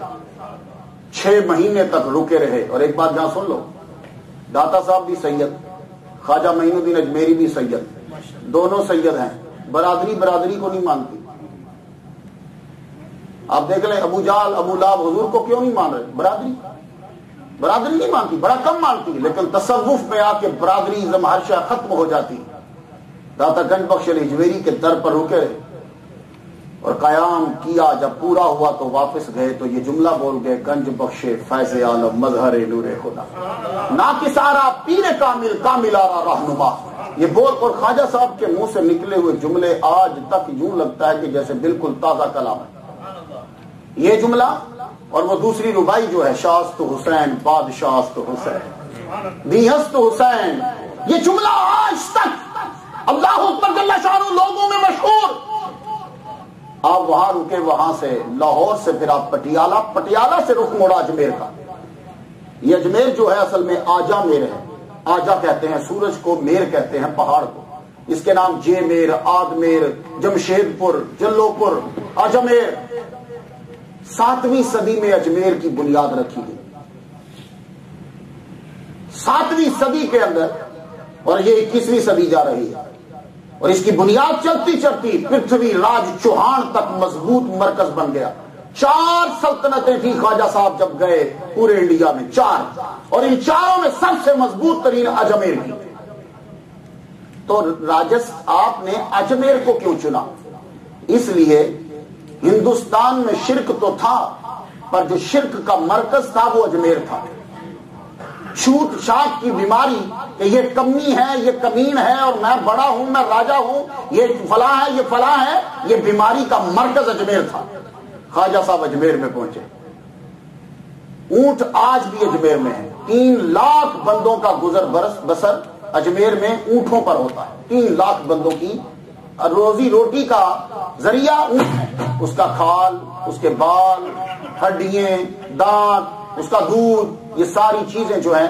6 مہینے تک رکے رہے. اور ایک بات جہاں سن لو, داتا صاحب بھی سید, خواجہ معین الدین اجمیری بھی سید, دونوں سید ہیں. برادری کو نہیں مانتی. آپ دیکھ لیں ابو جہل ابو لہب حضور کو کیوں نہیں مان رہے؟ برادری نہیں مانتی, بڑا کم مانتی. لیکن تصوف میں آ کے برادری ازم ہر شے ختم ہو جاتی. داتا گنج بخش علی اجمیری کے در پر رکے رہے اور قیام کیا. جب پورا ہوا تو واپس گئے تو یہ جملہ بول گئے, گنج بخش فیض عالم مظہر نور خدا, ناکسارا پیر کامل کاملارا رہنما. یہ بول اور خواجہ صاحب کے منہ سے نکلے ہوئے جملے آج تک یوں لگتا ہے کہ جیسے بالکل تازہ کلام ہے. یہ جملہ اور وہ دوسری ربائی جو ہے, شاست حسین بادشاست حسین دیہست حسین, یہ جملہ آج تک اللہ اکبر جل شانہ لوگوں میں مشہور. آپ وہاں رکے, وہاں سے لاہور سے پھر آپ پٹیالہ سے رخ موڑا اجمیر کا. یہ اجمیر جو ہے اصل میں آجا میر ہے. آجا کہتے ہیں سورج کو, میر کہتے ہیں پہاڑ کو. اس کے نام جے میر, آد میر, جمشید پور, جلو پور, اجمیر. 7ویں صدی میں اجمیر کی بنیاد رکھی گئی. 7ویں صدی کے اندر, اور یہ 21ویں صدی جا رہی ہے, اور اس کی بنیاد چلتی چلتی پرتھوی راج چوہان تک مضبوط مرکز بن گیا. 4 سلطنتیں تھی خواجہ صاحب جب گئے پورے انڈیا میں, 4, اور ان 4 میں سب سے مضبوط ترین اجمیر کی. تو آپ نے اجمیر کو کیوں چنا؟ اس لیے ہندوستان میں شرک تو تھا, پر جو شرک کا مرکز تھا وہ اجمیر تھا. چھوٹ چھاٹ کی بیماری کہ یہ کمی ہے, یہ کمین ہے, اور میں بڑا ہوں, میں راجا ہوں, یہ فلاں ہے, یہ فلاں ہے, یہ بیماری کا مرکز اجمیر تھا. خواجہ صاحب اجمیر میں پہنچے. اونٹ آج بھی اجمیر میں ہے. 3 لاکھ بندوں کا گزر بسر اجمیر میں اونٹوں پر ہوتا ہے. 3 لاکھ بندوں کی روزی روٹی کا ذریعہ اونٹ ہے. اس کا کھال, اس کے بال, ہڈیاں, دانت, اس کا دودھ, یہ ساری چیزیں جو ہیں.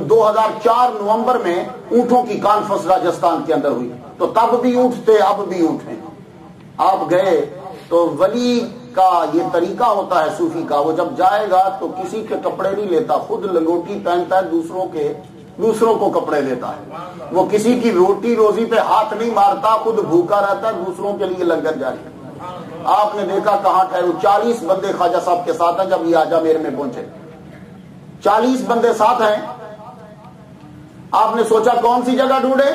2004 نومبر میں اونٹوں کی کانفرنس راجستھان کے اندر ہوئی. تو تب بھی اونٹ تھے, اب بھی اونٹ ہیں. آپ گئے تو ولی کا یہ طریقہ ہوتا ہے صوفی کا, وہ جب جائے گا تو کسی کے کپڑے نہیں لیتا, خود لنگوٹی پہنتا ہے, دوسروں کو کپڑے دیتا ہے. وہ کسی کی روٹی روزی پہ ہاتھ نہیں مارتا, خود بھوکا رہتا ہے, دوسروں کے لیے لنگر جاری. آپ نے دیکھا کہاں ٹھہرو. 40 بندے خواجہ صاحب کے ساتھ ہیں. جب یہ آجا میر میں پہنچے 40 بندے ساتھ ہیں. آپ نے سوچا کون سی جگہ ڈھونڈے,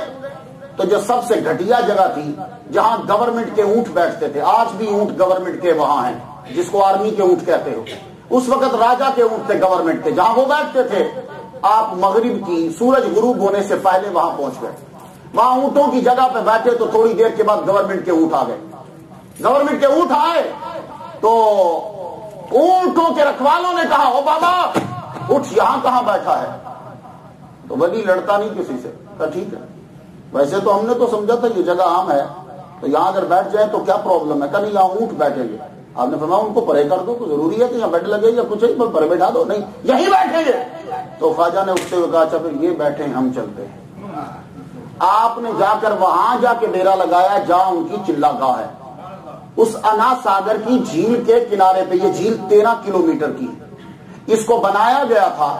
تو جو سب سے گھٹیا جگہ تھی جہاں گورنمنٹ کے اونٹ بیٹھتے تھے. آج بھی اونٹ گورنمنٹ کے وہاں ہیں, جس کو آرمی کے اونٹ کہتے ہو. اس وقت راجا کے اونٹ تھے گورنمنٹ کے, جہاں وہ بیٹھتے تھے. آپ مغرب کی سورج غروب ہونے سے پہلے وہاں پہنچ گئے. وہاں اونٹوں کی جگہ پہ بیٹھے تو تھوڑی دیر کے بعد گورنمنٹ کے اونٹ آ گئے. گورنمنٹ کے اونٹ آئے تو اونٹوں کے رکھوالوں نے کہا, او بابا اٹھ, یہاں کہاں بیٹھا ہے؟ تو ولی لڑتا نہیں کسی سے, کہا ٹھیک ہے, ویسے تو ہم نے تو سمجھا تھا یہ جگہ عام ہے, تو یہاں اگر بیٹھ جائے تو کیا پرابلم ہے؟ کہا نہیں, یہاں اونٹ بیٹھیں گے. آپ نے فرمایا ان کو پرے کر دو, تو ضروری ہے کہ یہاں بیٹھ لگے یا کچھ ہے, پرے بیٹھا دو. نہیں, یہی بیٹھیں گے. تو خواجہ نے اٹھتے ہوئے کہا اچھا پھر یہ بیٹھیں, ہم چلتے ہیں. آپ نے جا کر وہاں جا کے ڈیرا لگایا جہاں ان کی چلہ گاہ ہے, اس انا ساگر کی جھیل کے کنارے پہ. یہ جھیل 13 کلومیٹر کی ہے. اس کو بنایا گیا تھا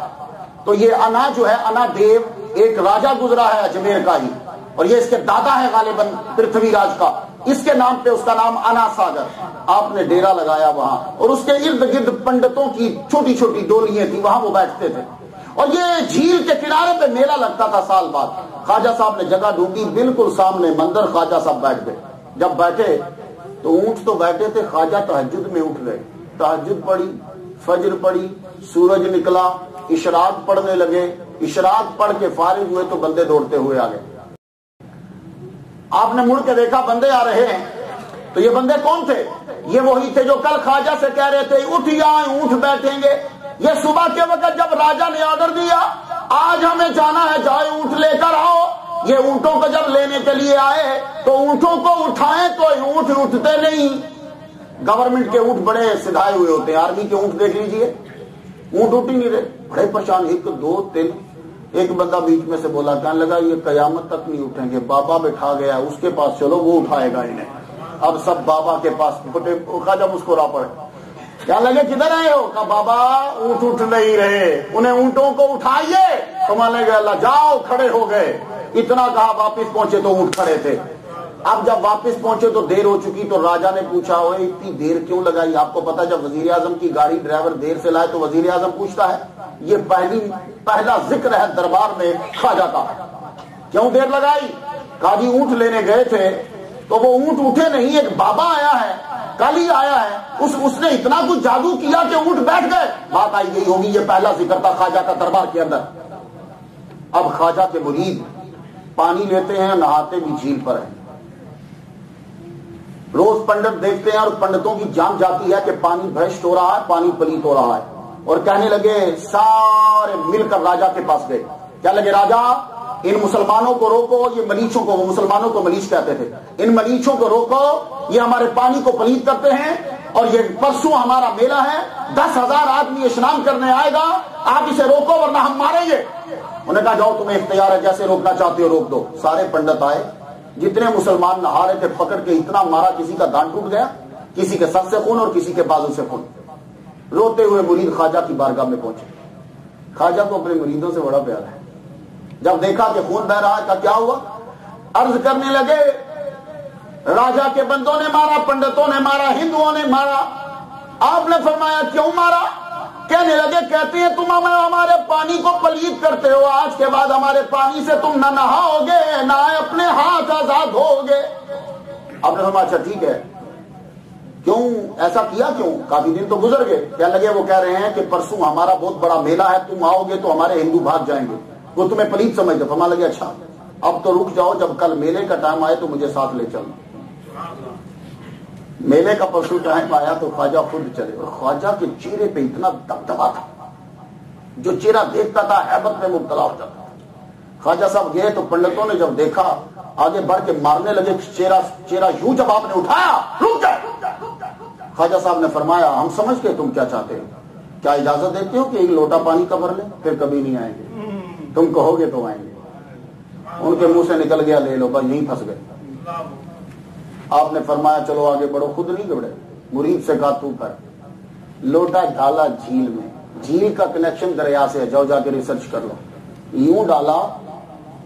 تو یہ انا جو ہے, انا دیو ایک راجہ گزرا ہے اجمیر کا ہی, اور یہ اس کے دادا ہے غالباً پرتھوی راج کا. اس کے نام پہ اس کا نام انا ساگر. آپ نے ڈیرا لگایا وہاں, اور اس کے ارد گرد پنڈتوں کی چھوٹی چھوٹی ڈولیاں تھیں, وہاں وہ بیٹھتے تھے. اور یہ جھیل کے کنارے پہ میلہ لگتا تھا سال بعد. خواجہ صاحب نے جگہ ڈھونڈی, بالکل سامنے مندر. خواجہ صاحب بیٹھ گئے. جب بیٹھے تو اونٹ تو بیٹھے تھے, خواجہ تہجد میں اٹھ گئے. تہجد پڑھی, فجر پڑھی, سورج نکلا, اشراق پڑھنے لگے. اشراق پڑھ کے فارغ ہوئے تو بندے دوڑتے ہوئے آ گئے. آپ نے مڑ کے دیکھا بندے آ رہے ہیں, تو یہ بندے کون تھے؟ یہ وہی تھے جو کل خواجہ سے کہہ رہے تھے اٹھ جائیں, اونٹ بیٹھیں گے. یہ صبح کے وقت جب راجا نے آرڈر دیا آج ہمیں جانا ہے, جائے اونٹ لے کر آؤ, یہ اونٹوں کو جب لینے کے لیے آئے تو اونٹوں کو اٹھائیں تو اونٹ اٹھتے نہیں. گورنمنٹ کے اونٹ بڑے سدھائے ہوئے ہوتے ہیں، آرمی کے اونٹ دیکھ لیجئے، اونٹ اٹھ ہی نہیں رہے، بڑے پریشان، 1 2 3۔ ایک بندہ بیچ میں سے بولا، کہنے لگا یہ قیامت تک نہیں اٹھیں گے، بابا بٹھا گیا اس کے پاس چلو وہ اٹھائے گا انہیں۔ اب سب بابا کے پاس خواجہ مسکرا پڑے، کیا لگے کدھر آئے ہو؟ کہا بابا اونٹ اٹھ نہیں رہے، انہیں اونٹوں کو اٹھائیے۔ تو مانے گا اللہ، جاؤ، کھڑے ہو گئے۔ اتنا کہا، واپس پہنچے تو اونٹ کھڑے تھے۔ اب جب واپس پہنچے تو دیر ہو چکی، تو راجا نے پوچھا اوے اتنی دیر کیوں لگائی؟ آپ کو پتا جب وزیر اعظم کی گاڑی ڈرائیور دیر سے لائے تو وزیر اعظم پوچھتا ہے، یہ پہلا ذکر ہے دربار میں خواجہ کا، کیوں دیر لگائی؟ کہا جی اونٹ لینے گئے تھے تو وہ اونٹ اٹھے نہیں، ایک بابا آیا ہے، کل ہی آیا ہے، اس نے اتنا کچھ جادو کیا کہ اونٹ بیٹھ گئے۔ بات آئی گئی ہوگی، یہ پہلا ذکر تھا خواجہ کا دربار کے اندر۔ اب خواجہ کے مرید پانی لیتے ہیں، نہاتے بھی جھیل پر ہیں، روز پنڈت دیکھتے ہیں اور پنڈتوں کی جان جاتی ہے کہ پانی بھرشٹ ہو رہا ہے، پانی پلیت ہو رہا ہے، اور کہنے لگے، سارے مل کر راجا کے پاس گئے، کیا لگے راجا ان مسلمانوں کو روکو، یہ ملیچوں کو، وہ مسلمانوں کو ملیچ کہتے تھے، ان ملیچوں کو روکو، یہ ہمارے پانی کو پلیت کرتے ہیں، اور یہ پرسوں ہمارا میلہ ہے، 10,000 آدمی اسنان کرنے آئے گا، آپ اسے روکو ورنہ ہم ماریں گے۔ انہوں نے کہا جاؤ تمہیں اختیار ہے، جیسے روکنا چاہتے ہو روک دو۔ سارے پنڈت آئے، جتنے مسلمان نہا رہے تھے پکڑ کے اتنا مارا، کسی کا دان ٹوٹ گیا، کسی کے سر سے خون اور کسی کے بازو سے خون۔ روتے ہوئے مرید خواجہ کی بارگاہ میں پہنچے۔ خواجہ کو اپنے مریدوں سے بڑا پیار ہے، جب دیکھا کہ خون بہ رہا ہے، کیا ہوا؟ عرض کرنے لگے، راجا کے بندوں نے مارا، پنڈتوں نے مارا، ہندوؤں نے مارا۔ آپ نے فرمایا کیوں مارا؟ کہنے لگے، کہتے ہیں تم ہمارے پانی کو پلیت کرتے ہو، آج کے بعد ہمارے پانی سے تم نہ نہاؤ گے نہ اپنے ہاتھ آزاد ہوگے۔ آپ نے فرمایا اچھا ٹھیک ہے، کیوں ایسا کیا کیوں؟ کافی دن تو گزر گئے، کہنے لگے وہ کہہ رہے ہیں کہ پرسوں ہمارا بہت بڑا میلہ ہے، تم آؤ گے تو ہمارے ہندو بھاگ جائیں گے، وہ تمہیں پلیت سمجھتے۔ فرمانے لگے اچھا اب تو رک جاؤ، جب کل میلے کا ٹائم آئے تو مجھے ساتھ لے چلنا۔ میلے کا پرسوں ٹائم آیا تو خواجہ خود چلے، اور خواجہ کے چہرے پہ اتنا دبدبا تھا، جو چہرہ دیکھتا تھا ہیبت میں مبتلا ہو جاتا تھا۔ خواجہ صاحب گئے تو پنڈتوں نے جب دیکھا آگے بڑھ کے مارنے لگے، چہرہ یوں جب آپ نے اٹھایا، رک جائے۔ خواجہ صاحب نے فرمایا ہم سمجھ کے تم کیا چاہتے ہو، کیا اجازت دیتے ہو کہ ایک لوٹا پانی کا بھر لیں؟ پھر کبھی نہیں آئیں گے، تم کہو گے تو آئیں گے۔ ان کے منہ سے نکل گیا لے لو، بس یہیں پھنس گئے۔ آپ نے فرمایا چلو آگے بڑھو، خود نہیں گبڑے، مرید سے کہا تو کر۔ لوٹا ڈالا جھیل میں، جھیل کا کنیکشن دریا سے ہے، جاؤ جا کے ریسرچ کر لو۔ یوں ڈالا،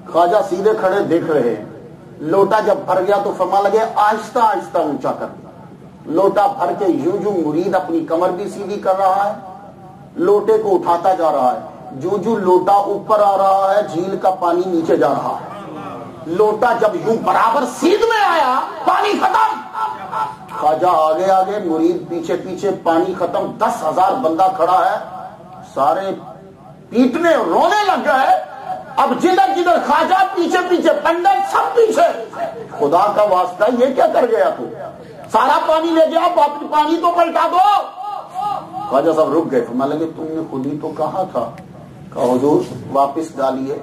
خواجہ سیدھے کھڑے دیکھ رہے ہیں۔ لوٹا جب بھر گیا تو فرما لگے آہستہ آہستہ اونچا کر دیا۔ لوٹا بھر کے یوں مرید اپنی کمر بھی سیدھی کر رہا ہے، لوٹے کو اٹھاتا جا رہا ہے، جو لوٹا اوپر آ رہا ہے جھیل کا پانی نیچے جا رہا ہے۔ لوٹا جب یوں برابر سیدھ میں آیا، پانی ختم۔ خواجہ آگے آگے، مرید پیچھے پیچھے، پانی ختم۔ 10,000 بندہ کھڑا ہے، سارے پیٹنے رونے لگ گئے۔ اب جدھر جدھر خواجہ پیچھے پیچھے، پنڈت سب پیچھے۔ خدا کا واسطہ یہ کیا کر گیا تو؟ سارا پانی لے گیا، پانی تو پلٹا دو۔ خواجہ صاحب رک گئے، فرمانے لگے تم نے خود ہی تو کہا تھا۔ کہا حضور واپس ڈالیے،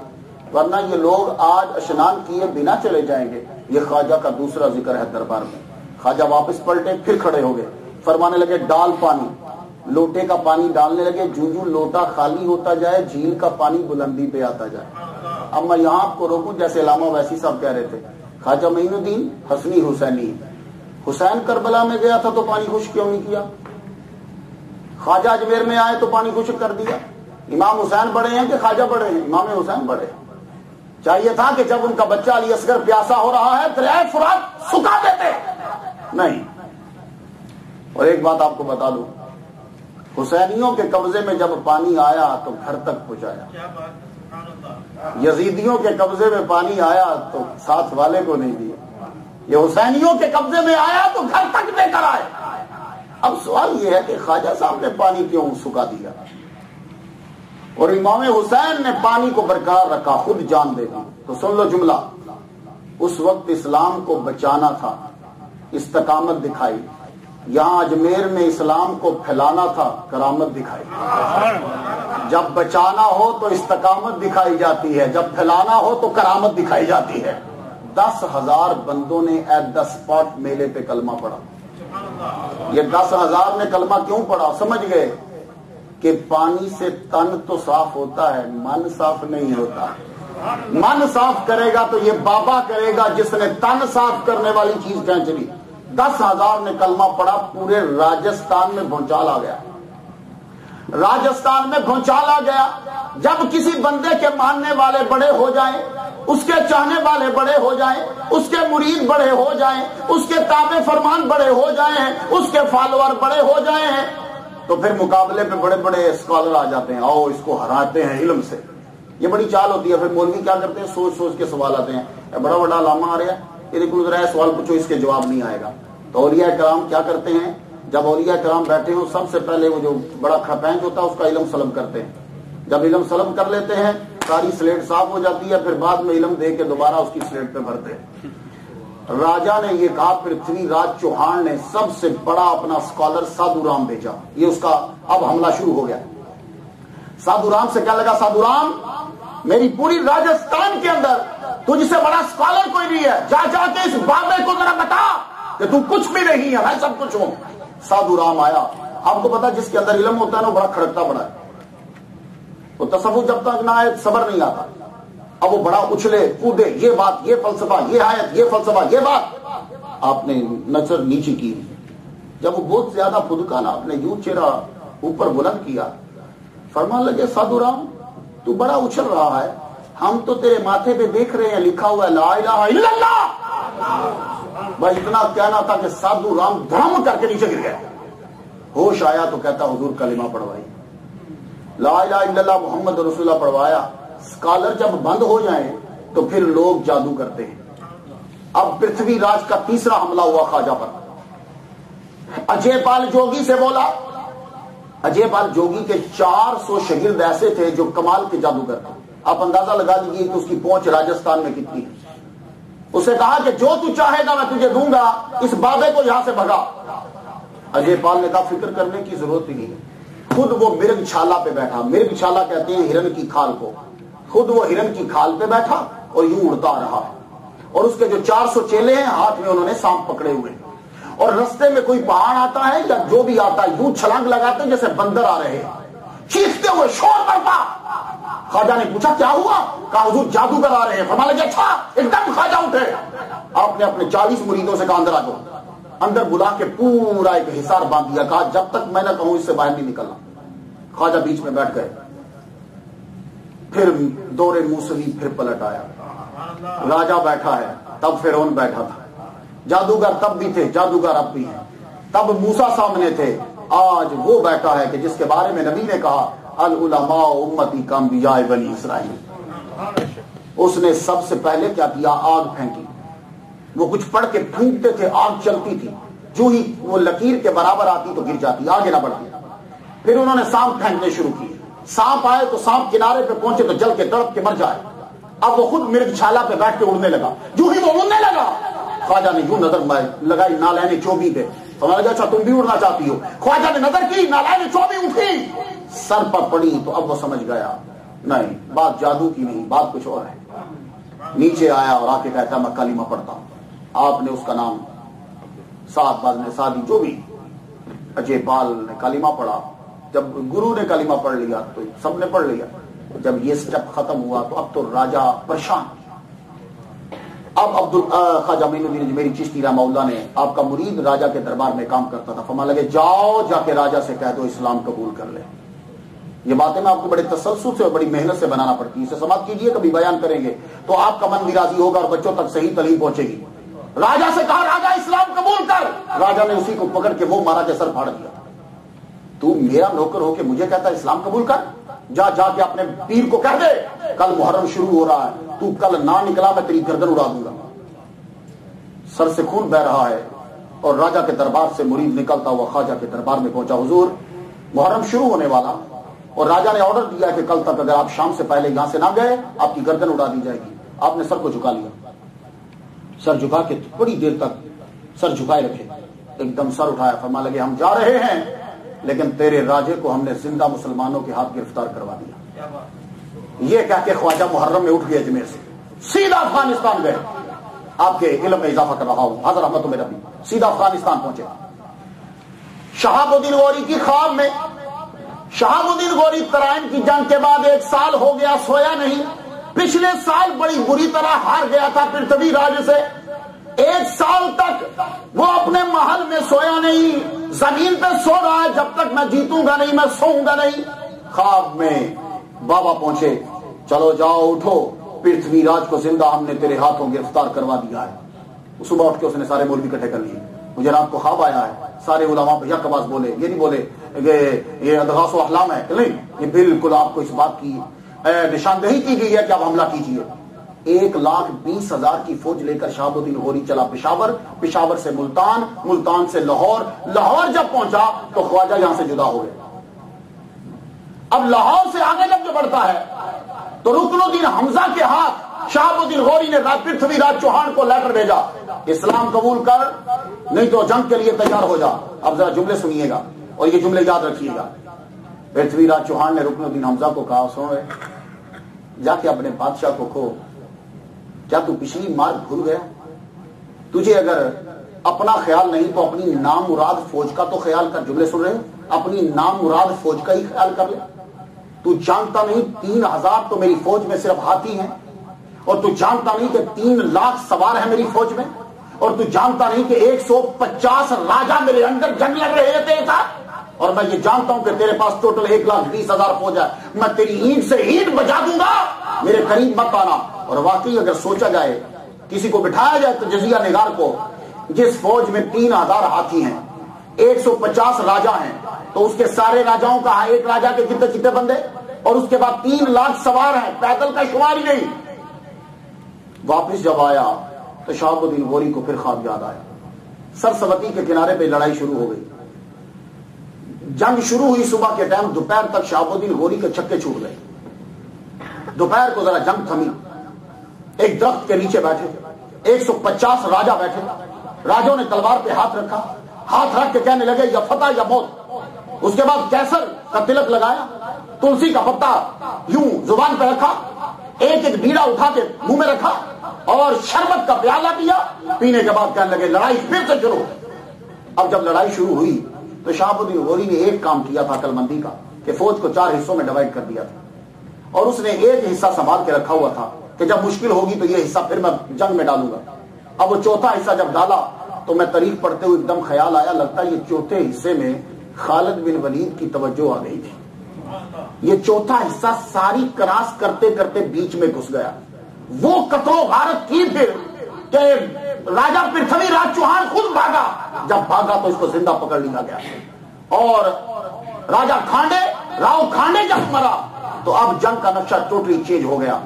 ورنہ یہ لوگ آج اشنان کیے بنا چلے جائیں گے۔ یہ خواجہ کا دوسرا ذکر ہے دربار میں۔ خواجہ واپس پلٹے، پھر کھڑے ہو گئے، فرمانے لگے ڈال پانی۔ لوٹے کا پانی ڈالنے لگے، جو لوٹا خالی ہوتا جائے جھیل کا پانی بلندی پہ آتا جائے۔ اب میں یہاں آپ کو روکوں، جیسے علامہ ویسی صاحب کہہ رہے تھے، خواجہ معین الدین حسنی حسینی، حسین کربلا میں گیا تھا تو پانی خشک کیوں نہیں کیا؟ خواجہ اجمیر میں آئے تو پانی خشک کر دیا۔ امام حسین بڑے ہیں کہ خواجہ بڑے ہیں؟ امام حسین بڑے ہیں۔ چاہیے تھا کہ جب ان کا بچہ علی اصغر پیاسا ہو رہا ہے دریائے فرات سکھا دیتے، نہیں۔ اور ایک بات آپ کو بتا دوں، حسینیوں کے قبضے میں جب پانی آیا تو گھر تک پہنچایا، یزیدیوں کے قبضے میں پانی آیا تو ساتھ والے کو نہیں دیا، یہ حسینیوں کے قبضے میں آیا تو گھر تک لے کر آئے۔ اب سوال یہ ہے کہ خواجہ صاحب نے پانی کیوں سکھا دیا، اور امام حسین نے پانی کو برقرار رکھا، خود جان دے دی؟ تو سن لو جملہ، اس وقت اسلام کو بچانا تھا، استقامت دکھائی۔ یہاں اجمیر میں اسلام کو پھیلانا تھا، کرامت دکھائی۔ جب بچانا ہو تو استقامت دکھائی جاتی ہے، جب پھیلانا ہو تو کرامت دکھائی جاتی ہے۔ 10,000 بندوں نے ایٹ دا اسپاٹ میلے پہ کلمہ پڑھا، یہ 10,000 نے کلمہ کیوں پڑھا؟ سمجھ گئے کہ پانی سے تن تو صاف ہوتا ہے، من صاف نہیں ہوتا۔ من صاف کرے گا تو یہ بابا کرے گا جس نے تن صاف کرنے والی چیز کھینچ لی۔ 10,000 نے کلمہ پڑھا، پورے راجستھان میں بھونچال آ گیا، راجستھان میں بھونچال آ گیا۔ جب کسی بندے کے ماننے والے بڑے ہو جائیں، اس کے چاہنے والے بڑے ہو جائیں، اس کے مرید بڑے ہو جائیں، اس کے تابع فرمان بڑے ہو جائیں، اس کے فالوور بڑے ہو جائیں، تو پھر مقابلے پہ بڑے بڑے اسکالر آ جاتے ہیں، آؤ اس کو ہراتے ہیں علم سے۔ یہ بڑی چال ہوتی ہے۔ پھر مولوی کیا کرتے ہیں؟ سوچ سوچ کے سوال آتے ہیں، بڑا بڑا علامہ آ رہا ہے، یہ دیکھو ذرا سوال پوچھو، اس کے جواب نہیں آئے گا۔ تو اولیاء کرام کیا کرتے ہیں؟ جب اولیاء کرام بیٹھے ہوں، سب سے پہلے وہ جو بڑا کھپینچ ہوتا ہے اس کا علم سلب کرتے ہیں۔ جب علم سلب کر لیتے ہیں، ساری سلیٹ صاف ہو جاتی ہے، پھر بعد میں علم دے کے دوبارہ اس کی سلیٹ پہ بھرتے ہیں۔ راجا نے یہ کہا، پرتھوی راج چوہان نے سب سے بڑا اپنا اسکالر سادھو رام بھیجا۔ یہ اس کا اب حملہ شروع ہو گیا۔ سادھو رام سے کیا لگا؟ سادھو رام، میری پوری راجستھان کے اندر تجھ سے بڑا اسکالر کوئی نہیں ہے، جا جا کے اس بابے کو ذرا بتا کہ تو کچھ بھی نہیں ہے، میں سب کچھ ہوں۔ سادھو رام آیا۔ آپ کو پتا جس کے اندر علم ہوتا ہے نا، بڑا کھڑکتا بڑا ہے، وہ تصوف جب تک نہ آئے صبر نہیں آتا۔ اب وہ بڑا اچھلے کودے، یہ بات، یہ فلسفہ، یہ آیت، یہ فلسفہ، یہ بات۔ آپ نے نظر نیچی کی، جب وہ بہت زیادہ پھدکا نا، آپ نے یوں چہرہ اوپر بلند کیا، فرمان لگے سادھو رام تو بڑا اچھل رہا ہے، ہم تو تیرے ماتھے پہ دیکھ رہے ہیں لکھا ہوا ہے لا الہ الا اللہ۔ بھائی اتنا کہنا تھا کہ سادھو رام دھڑم کر کے نیچے گر گئے۔ ہوش آیا تو کہتا حضور کلمہ پڑھوائی، لا الہ الا اللہ محمد رسول اللہ پڑھوایا۔ اسکالر جب بند ہو جائیں تو پھر لوگ جادو کرتے ہیں۔ اب پرتھوی راج کا تیسرا حملہ ہوا خواجہ پر۔ اجے پال جوگی سے بولا۔ اجے پال جوگی کے 400 شاگرد ایسے تھے جو کمال کے جادوگر تھے۔ آپ اندازہ لگا دیجیے کہ اس کی پہنچ راجستھان میں کتنی ہے۔ اسے کہا کہ جو تو چاہے گا میں تجھے دوں گا، اس بابے کو یہاں سے بھگا۔ اجے پال نے کہا فکر کرنے کی ضرورت ہی نہیں ہے۔ خود وہ مرگ چھالا پہ بیٹھا، مرگ چھالا کہتے ہیں ہرن کی کھال کو، خود وہ ہرن کی کھال پہ بیٹھا اور یوں اڑتا رہا، اور اس کے جو 400 چیلے ہیں ہاتھ میں انہوں نے سانپ پکڑے ہوئے، اور رستے میں کوئی پہاڑ آتا ہے یا جو بھی آتا ہے یوں چھلانگ لگاتے ہیں جیسے بندر آ رہے ہیں، چیختے ہوئے شور برپا۔ خواجہ نے پوچھا کیا ہوا؟ کہا حضور جادوگر آ رہے ہیں۔ فرمانے لگے اچھا، ایک دم خواجہ اٹھے۔ آپ نے اپنے 40 مریدوں سے کہا اندر آ جاؤ۔ اندر بلا کے پورا ایک حصار باندھ دیا، کہا جب تک میں نہ کہوں اس سے باہر نہیں نکلنا۔ خواجہ بیچ میں بیٹھ گئے، پھر دور موسوی پھر پلٹ آیا۔ راجا بیٹھا ہے، تب فرعون بیٹھا تھا، جادوگر تب بھی تھے، جادوگر اب بھی ہیں، تب موسیٰ سامنے تھے، آج وہ بیٹھا ہے کہ جس کے بارے میں نبی نے کہا العلماء امتی کانبیاء بنی اسرائیل۔ اس نے سب سے پہلے کیا کیا؟ آگ پھینکی۔ وہ کچھ پڑھ کے پھونکتے تھے، آگ چلتی تھی، جو ہی وہ لکیر کے برابر آتی تو گر جاتی، آگے نہ بڑھتی۔ پھر انہوں نے سانپ پھینکنے شروع کیے، سانپ آئے تو سانپ کنارے پہ پہنچے تو جل کے تڑپ کے مر جائے۔ اب وہ خود مرگ چھالا پہ بیٹھ کے اڑنے لگا، جو ہی وہ اڑنے لگا خواجہ نے یوں نظر لگائی نالین چوبی پہ، سمجھ لگا اچھا تم بھی اڑنا چاہتی ہو۔ خواجہ نے نظر کی، نالین چوبی اٹھی، سر پر پڑی، تو اب وہ سمجھ گیا نہیں بات جادو کی نہیں، بات کچھ اور ہے۔ نیچے آیا اور آ کے کہتا میں کلمہ پڑھتا ہوں۔ آپ نے اس کا نام سعد بن سعدی جو بھی، اجے پال نے کلمہ پڑھا۔ جب گرو نے کلمہ پڑھ لیا تو سب نے پڑھ لیا۔ جب یہ سٹیپ ختم ہوا تو اب تو راجا پریشان۔ اب خواجہ معین الدین اجمیری چشتی رحمہ اللہ نے، آپ کا مرید راجا کے دربار میں کام کرتا تھا، فرمان لگے جاؤ جا کے راجا سے کہہ دو اسلام قبول کر لے۔ یہ باتیں میں آپ کو بڑے تسلسل سے اور بڑی محنت سے بنانا پڑتی ہے، اسے سماعت کیجئے، کبھی بیان کریں گے تو آپ کا من بھی راضی ہوگا اور بچوں تک صحیح تعلیم پہنچے گی۔ راجا سے کہا راجا اسلام قبول کر، راجا نے اسی کو پکڑ کے وہ مارا کے سر پھاڑ دیا۔ تو میرا نوکر ہو کے مجھے کہتا ہے اسلام قبول کر؟ جا جا کے اپنے پیر کو کہہ دے کل محرم شروع ہو رہا ہے، تو کل نہ نکلا میں تیری گردن اڑا دوں گا۔ سر سے خون بہ رہا ہے اور راجا کے دربار سے مرید نکلتا ہوا خواجہ کے دربار میں پہنچا، حضور محرم شروع ہونے والا اور راجا نے آرڈر دیا کہ کل تک اگر آپ شام سے پہلے یہاں سے نہ گئے آپ کی گردن اڑا دی جائے گی۔ آپ نے سر کو جھکا لیا، سر جھکا کے بڑی دیر تک سر جھکائے رکھے، ایک دم سر اٹھایا، فرما لگے ہم جا رہے ہیں لیکن تیرے راجے کو ہم نے زندہ مسلمانوں کے ہاتھ گرفتار کروا دیا۔ یہ کہہ کے خواجہ محرم میں اٹھ گئے اجمیر سے، سیدھا افغانستان گئے۔ آپ کے علم میں اضافہ کر رہا ہوں، حضرت احمد میرا بھی سیدھا افغانستان پہنچے۔ شہاب الدین غوری کی خواب میں شہاب الدین غوری ترائن کی جنگ کے بعد 1 سال ہو گیا سویا نہیں. پچھلے سال بڑی بری طرح ہار گیا تھا پرتھوی راج سے. 1 سال تک وہ اپنے محل میں سویا نہیں, زمین پہ سو رہا ہے, جب تک میں جیتوں گا نہیں میں سوؤں گا نہیں. خواب میں بابا پہنچے, چلو جاؤ اٹھو, پرتھوی راج کو زندہ ہم نے تیرے ہاتھوں گرفتار کروا دیا ہے. صبح اٹھ کے اس نے سارے مولوی اکٹھے کر لیے, مجھے رات کو خواب آیا ہے. سارے علماء یک آواز بولے, یہ نہیں بولے کہ یہ ادغاث و احلام ہے, نہیں, یہ بالکل آپ کو اس بات کی نشاندہی کی گئی ہے کہ آپ حملہ کیجیے. 1,20,000 کی فوج لے کر شہاب الدین غوری چلا پشاور, پشاور سے ملتان, ملتان سے لاہور, لاہور جب پہنچا تو خواجہ یہاں سے جدا ہو گئے. اب لاہور سے آگے جب بڑھتا ہے تو رکن الدین حمزہ کے ہاتھ شہاب الدین غوری نے پرتھوی راج چوہان کو لیٹر بھیجا, اسلام قبول کر نہیں تو جنگ کے لیے تیار ہو جا. اب ذرا جملے سنیے گا اور یہ جملے یاد رکھیے گا. پرتھوی راج چوہان نے رکن الدین حمزہ کو کہا, سن جا کے اپنے بادشاہ کو کھو, کیا تو پچھلی مار بھول گیا؟ تجھے اگر اپنا خیال نہیں تو اپنی نامراد فوج کا تو خیال کر. جملے سن رہے ہیں, اپنی نامراد فوج کا ہی خیال کر لے. تو جانتا نہیں 3,000 تو میری فوج میں صرف ہاتھی ہیں, اور تو جانتا نہیں کہ 3 لاکھ سوار ہیں میری فوج میں, اور تو جانتا نہیں کہ 150 راجا میرے اندر جنگ لڑ رہے تھے تھا, اور میں یہ جانتا ہوں کہ تیرے پاس ٹوٹل 1,20,000 فوج ہے. میں تیری اینٹ سے اینٹ بجا دوں گا, میرے قریب مت آنا. اور واقعی اگر سوچا جائے, کسی کو بٹھایا جائے تجزیہ نگار کو, جس فوج میں 3,000 ہاتھی ہیں, 150 راجا ہیں, تو اس کے سارے راجاؤں کا ایک راجا کے کتنے کتنے بندے, اور اس کے بعد 3 لاکھ سوار ہیں, پیدل کا شمار ہی نہیں. واپس جب آیا تو شہاب الدین غوری کو پھر خواب یاد آیا. سرسوتی کے کنارے پہ لڑائی شروع ہو گئی. جنگ شروع ہوئی صبح کے ٹائم, دوپہر تک شہاب الدین غوری کے چھکے چھوٹ گئے. دوپہر کو ذرا جنگ تھمی, ایک درخت کے نیچے بیٹھے 150 راجا بیٹھے. راجوں نے تلوار پہ ہاتھ رکھا, ہاتھ رکھ کے کہنے لگے یا فتح یا موت. اس کے بعد کیسر کا تلک لگایا, تلسی کا پتا یوں زبان پہ رکھا, ایک ایک بیڑا اٹھا کے منہ میں رکھا, اور شربت کا پیالہ پیا. پینے کے بعد کہنے لگے لڑائی پھر سے شروع. اب جب لڑائی شروع ہوئی تو شہاب الدین غوری نے ایک کام کیا تھا عقل مندی کا, کہ فوج کو 4 حصوں میں ڈیوائڈ کر دیا تھا, اور اس نے ایک حصہ سنبھال کے رکھا ہوا تھا کہ جب مشکل ہوگی تو یہ حصہ پھر میں جنگ میں ڈالوں گا. اب وہ چوتھا حصہ جب ڈالا تو میں تاریخ پڑھتے ہوئے ایک دم خیال آیا, لگتا ہے یہ چوتھے حصے میں خالد بن ولید کی توجہ آ گئی تھی. یہ چوتھا حصہ ساری کراس کرتے کرتے بیچ میں گھس گیا. وہ قتل و غارت کی پھر کہ راجا پرتھوی راج چوہان خود بھاگا. جب بھاگا تو اس کو زندہ پکڑ لیا گیا, اور راجا کھانڈے راؤ کھانڈے جب مرا تو اب جنگ کا نقشہ ٹوٹلی چینج ہو گیا.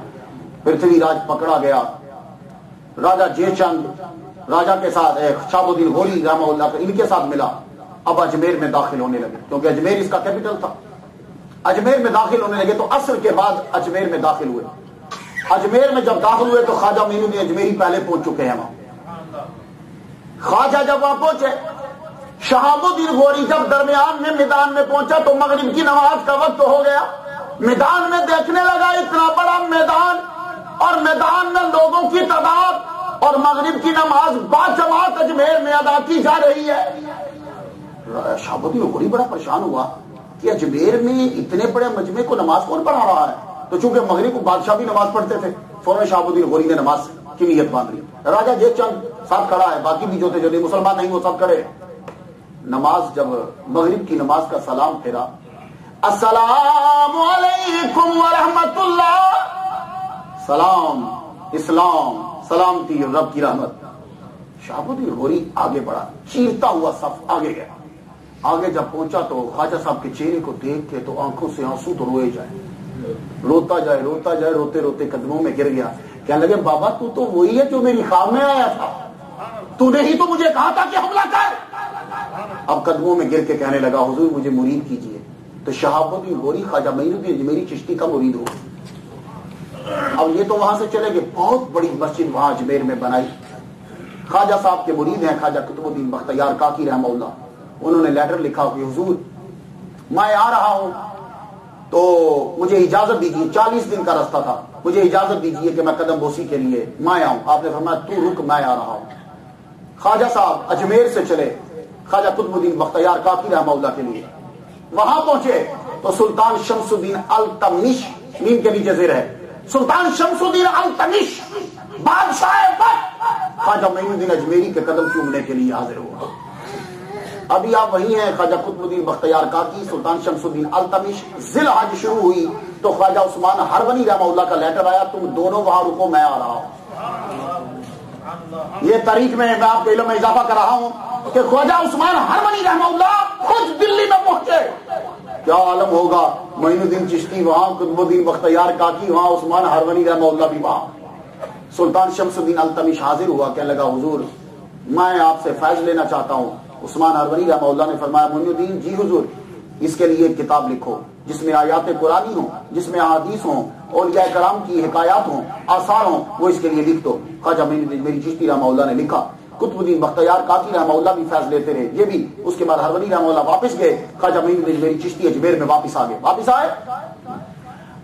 پرتھوی راج پکڑا گیا. راجا جے چند راجا کے ساتھ شہاب الدین غوری رحمہ اللہ ان کے ساتھ ملا. اب اجمیر میں داخل ہونے لگے, کیونکہ اجمیر اس کا کیپٹل تھا. اجمیر میں داخل ہونے لگے تو عصر کے بعد اجمیر میں داخل ہوئے. اجمیر میں جب داخل ہوئے تو خواجہ معین الدین اجمیری پہلے پہنچ چکے ہیں وہاں. خواجہ جب وہاں پہنچے, شہاب الدین غوری جب درمیان میں میدان میں پہنچا تو مغرب کی نماز کا وقت ہو گیا. میدان میں دیکھنے لگا, اتنا بڑا میدان, اور میدان میں لوگوں کی تعداد, اور مغرب کی نماز باجماعت اجمیر میں ادا کی جا رہی ہے. شہاب الدین غوری بڑا پریشان ہوا کہ اجمیر میں اتنے بڑے مجمع کو نماز کون پڑھا رہا ہے. تو چونکہ مغرب کو بادشاہ بھی نماز پڑھتے تھے, فوراً شہاب الدین غوری نے نماز کی نیت باندھ لی. راجا جے چند ساتھ کھڑا ہے, باقی بھی جو تھے جو نہیں مسلمان نہیں وہ سب کھڑے. نماز جب مغرب کی نماز کا سلام پھیرا, السلام علیکم ورحمت اللہ, سلام اسلام سلامتی رب کی رحمت. شہاب الدین غوری آگے بڑھا, چیرتا ہوا صف آگے گیا. آگے جب پہنچا تو خواجہ صاحب کے چہرے کو دیکھ کے تو آنکھوں سے آنسو تو روئے جائے, روتا جائے روتا جائے, روتے روتے قدموں میں گر گیا. کہنے لگے بابا تو وہی ہے جو میری خواب میں آیا تھا, تو نے ہی تو مجھے کہا تھا کہ حملہ کر. اب قدموں میں گر کے کہنے لگا حضور مجھے مرید کیجیے. تو شہاب الدین غوری خواجہ معین الدین اجمیری چشتی کا مرید ہو. اب یہ تو وہاں سے چلے گئے, بہت بڑی مسجد وہاں اجمیر میں بنائی. خواجہ صاحب کے مرید ہیں خواجہ قطب الدین بختیار کاکی رحمہ اللہ. انہوں نے لیٹر لکھا کہ حضور میں آ رہا ہوں تو مجھے اجازت دیجیے, 40 دن کا راستہ تھا, مجھے اجازت دیجیے کہ میں قدم بوسی کے لیے میں آؤں. آپ نے فرمایا تو رک, میں آ رہا ہوں. خواجہ صاحب اجمیر سے چلے, خواجہ قطب الدین بختیار کاکی رحمہ اللہ کے لیے. وہاں پہنچے تو سلطان شمس الدین التمش، نیم کے نیچے زیر ہے، سلطان شمس الدین التمش بادشاہ وقت خواجہ معین الدین اجمیری کے قدم چومنے کے لیے حاضر ہوا. ابھی آپ وہی ہیں. خواجہ قطب الدین بختیار کاکی، سلطان شمس الدین التمش. ذی الحج شروع ہوئی تو خواجہ عثمان ہرونی رحمہ اللہ کا لیٹر آیا، تم دونوں وہاں رکو، میں آ رہا ہوں. یہ تاریخ میں آپ کے علم میں اضافہ کر رہا ہوں کہ خواجہ عثمان ہرونی رحمہ اللہ خود دلی میں پہنچے. کیا عالم ہوگا، معین الدین چشتی وہاں، قطب الدین بختیار کاکی وہاں، عثمان ہرونی رحمہ اللہ بھی وہاں. سلطان شمس الدین التمش حاضر ہوا، کہنے لگا حضور میں آپ سے فیض لینا چاہتا ہوں. عثمان ہرونی رحمہ اللہ نے فرمایا معین الدین جی حضور، اس کے لیے ایک کتاب لکھو جس میں آیات قرآنی ہوں، جس میں احادیث ہوں، اولیاء کرام کی حکایات ہوں، آثار ہوں، وہ اس کے لیے لکھ دو. خواجہ معین الدین میری چشتی رحمہ اللہ نے لکھا. قطب الدین بختیار کاکی رحمہ اللہ بھی فیض لیتے رہے، یہ بھی. اس کے بعد ہرونی رحمہ اللہ واپس گئے، خواجہ معین الدین میری چشتی اجمیر میں واپس آ گئے. واپس آئے،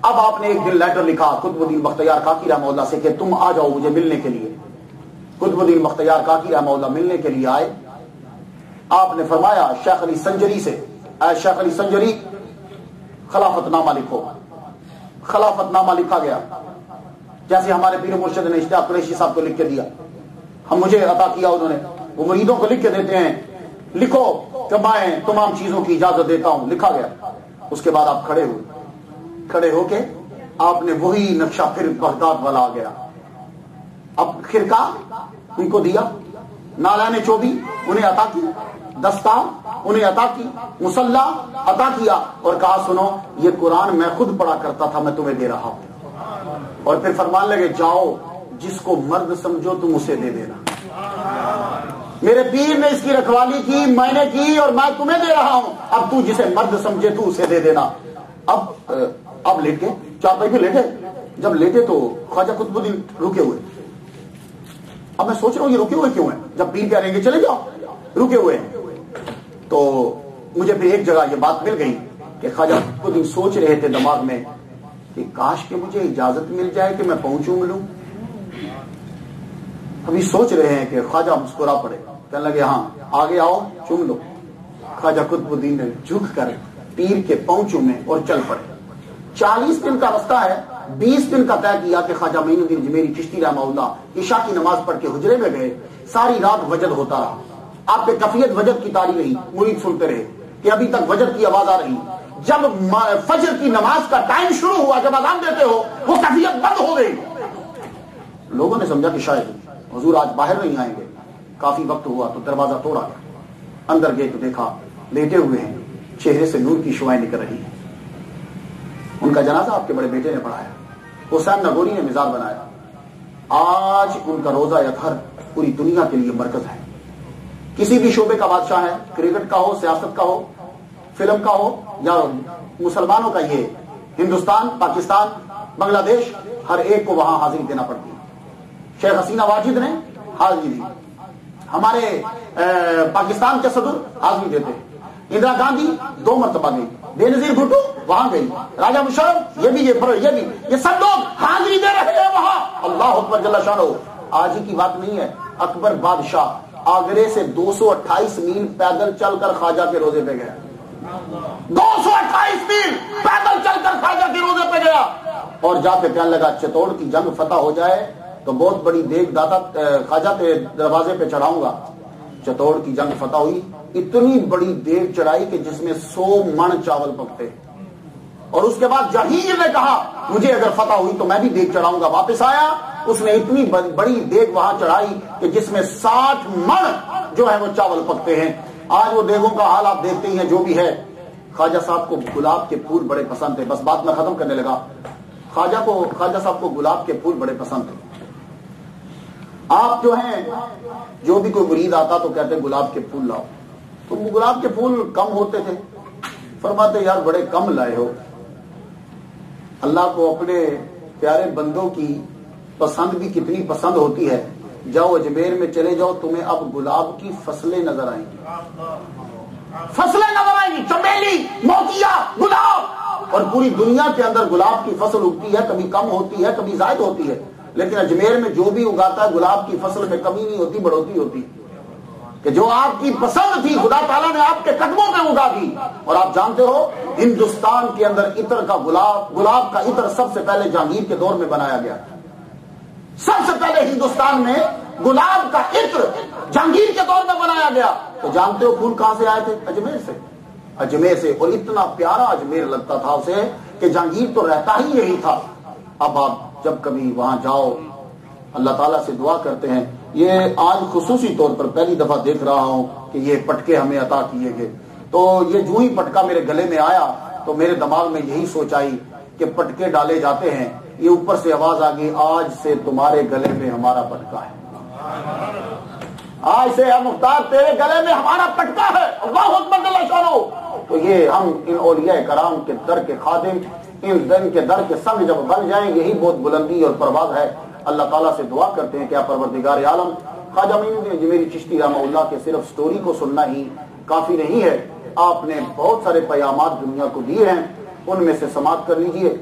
اب آپ نے ایک دن لیٹر لکھا قطب الدین بختیار کاکی رحمہ اللہ سے کہ تم آ جاؤ مجھے ملنے کے لیے. قطب الدین بختیار کاکی رحمہ اللہ ملنے کے لیے آئے. آپ نے فرمایا شیخ علی سنجری سے، اے شیخ علی سنجری خلافت نامہ لکھو. خلافت نامہ لکھا گیا، جیسے ہمارے پیر مرشد نے اشتیاق قریشی صاحب کو لکھ کے دیا، ہم مجھے عطا کیا انہوں نے. وہ مریدوں کو لکھ کے دیتے ہیں لکھو کہ میں تمام چیزوں کی اجازت دیتا ہوں. لکھا گیا. اس کے بعد آپ کھڑے ہوئے، کھڑے ہو کے آپ نے وہی نقشہ پھر بغداد والا آ گیا. اب خرقہ ان کو دیا، نالان چوبی انہیں عطا کی، دستار انہیں عطا کی، مصلح عطا کیا اور کہا سنو یہ قرآن میں خود پڑھا کرتا تھا، میں تمہیں دے رہا ہوں. اور پھر فرمان لگے جاؤ جس کو مرد سمجھو تم اسے دے دینا. میرے پیر نے اس کی رکھوالی کی، میں نے کی، اور میں تمہیں دے رہا ہوں. اب تو جسے مرد سمجھے تو اسے دے دینا. اب لیٹ کے چارپائی پہ لیٹے. جب لیٹے تو خواجہ قطب الدین رکے ہوئے. اب میں سوچ رہا ہوں یہ رکے ہوئے کیوں ہیں، جب پیر کہہ رہے ہیں چلے جاؤ، رکے ہوئے ہیں. تو مجھے پھر ایک جگہ یہ بات مل گئی کہ خواجہ قطب الدین سوچ رہے تھے دماغ میں کہ کاش کہ مجھے اجازت مل جائے کہ میں پہنچوں ملوں. ابھی سوچ رہے ہیں کہ خواجہ مسکرا پڑے، کہنے لگے ہاں آگے آؤ چوم لو. خواجہ قطب الدین نے جھک کر پیر کے پاؤں چومے اور چل پڑے. 40 دن کا رستہ ہے، 20 دن کا طے کیا کہ خواجہ معین الدین اجمیری چشتی رحمہ اللہ عشاء کی نماز پڑھ کے حجرے میں گئے. ساری رات وجد ہوتا رہا. آپ کے کفیت وجد کی تاری رہی، مرید سنتے رہے کہ ابھی تک وجد کی آواز آ رہی. جب فجر کی نماز کا ٹائم شروع ہوا، جب اذان دیتے ہو وہ کفیت بند ہو گئی. لوگوں نے سمجھا کہ شاید حضور آج باہر نہیں آئیں گے. کافی وقت ہوا تو دروازہ توڑا گیا. اندر گئے تو دیکھا لیٹے ہوئے ہیں، چہرے سے نور کی شعائیں نکل رہی ہیں. ان کا جنازہ آپ کے بڑے بیٹے نے پڑھایا، حسین نگوری نے مزار بنایا. آج ان کا روزہ اطہر پوری دنیا کے لیے مرکز ہے. کسی بھی شعبے کا بادشاہ ہے، کرکٹ کا ہو، سیاست کا ہو، فلم کا ہو، یا مسلمانوں کا یہ ہندوستان، پاکستان، بنگلہ دیش، ہر ایک کو وہاں حاضری دینا پڑتی ہے. شیخ حسینہ واجد نے حاضری دی، ہمارے پاکستان کے صدر حاضری دیتے. اندرا گاندھی 2 مرتبہ گئی، بے نظیر بھٹو وہاں گئی، راجہ مشرف یہ بھی یہ سب لوگ حاضری دے رہے ہیں وہاں. اللہ اکبر جل شانہ. آج ہی کی بات نہیں ہے. اکبر بادشاہ آگرے سے 228 میل پیدل چل کر خواجہ کے روزے پہ گیا. 228 میل پیدل چل کر خواجہ کے روزے پہ گیا اور جا کے کہنے لگا چتوڑ کی جنگ فتح ہو جائے تو بہت بڑی دیگ داتا خواجہ کے دروازے پہ چڑھاؤں گا. چتوڑ کی جنگ فتح ہوئی، اتنی بڑی دیگ چڑھائی کہ جس میں 100 من چاول پکتے. اور اس کے بعد جہیر نے کہا مجھے اگر فتح ہوئی تو میں بھی دیگ چڑھاؤں گا. واپس آیا، اس نے اتنی بڑی دیگ وہاں چڑھائی کہ جس میں 60 من جو ہے وہ چاول پکتے ہیں. آج وہ دیگوں کا حال آپ دیکھتے ہی ہیں. جو بھی ہے، خواجہ صاحب کو گلاب کے پھول بڑے پسند تھے. بس بات میں ختم کرنے لگا. خواجہ صاحب کو گلاب کے پھول بڑے پسند تھے. آپ جو ہیں، جو بھی کوئی مرید آتا تو کہتے گلاب کے پھول لاؤ، تو گلاب کے پھول کم ہوتے تھے. فرماتے یار بڑے کم لائے ہو. اللہ کو اپنے پیارے بندوں کی پسند بھی کتنی پسند ہوتی ہے. جاؤ اجمیر میں چلے جاؤ، تمہیں اب گلاب کی فصلیں نظر آئیں گی. فصلیں نظر آئیں گی، چمیلی، موتیا، گلاب. اور پوری دنیا کے اندر گلاب کی فصل اگتی ہے، کبھی کم ہوتی ہے، کبھی زائد ہوتی ہے. لیکن اجمیر میں جو بھی اگاتا ہے گلاب کی فصل میں کمی نہیں ہوتی، بڑھوتی ہوتی. کہ جو آپ کی پسند تھی خدا تعالیٰ نے آپ کے قدموں پہ اگا دی. اور آپ جانتے ہو ہندوستان کے اندر عطر کا گلاب کا عطر سب سے پہلے جہانگیر کے دور میں بنایا گیا. سب سے پہلے ہندوستان میں گلاب کا عطر جہانگیر کے دور میں بنایا گیا. تو جانتے ہو پھول کہاں سے آئے تھے؟ اجمیر سے. اجمیر سے. اور اتنا پیارا اجمیر لگتا تھا اسے کہ جہانگیر تو رہتا ہی یہی تھا. اب آپ جب کبھی وہاں جاؤ اللہ تعالیٰ سے دعا کرتے ہیں. یہ آج خصوصی طور پر پہلی دفعہ دیکھ رہا ہوں کہ یہ پٹکے ہمیں عطا کیے گئے. تو یہ جو ہی پٹکا میرے گلے میں آیا تو میرے دماغ میں یہی سوچ آئی کہ پٹکے ڈالے جاتے ہیں. یہ اوپر سے آواز آ گئی آج سے تمہارے گلے میں ہمارا پٹکا ہے. آج سے مختار تیرے گلے میں ہمارا پٹکا ہے. اللہ اکبر جل شانہ. تو یہ ہم ان اولیاء کرام کے در کے خادم ان دن کے در کے سنگ جب بن جائیں یہی بہت بلندی اور پرواز ہے. اللہ تعالیٰ سے دعا کرتے ہیں کہ پروردگار عالم خواجہ معین الدین اجمیری چشتی رحمہ اللہ کے صرف سٹوری کو سننا ہی کافی نہیں ہے. آپ نے بہت سارے پیامات دنیا کو دیے ہیں. ان میں سے سماعت کر لیجئے.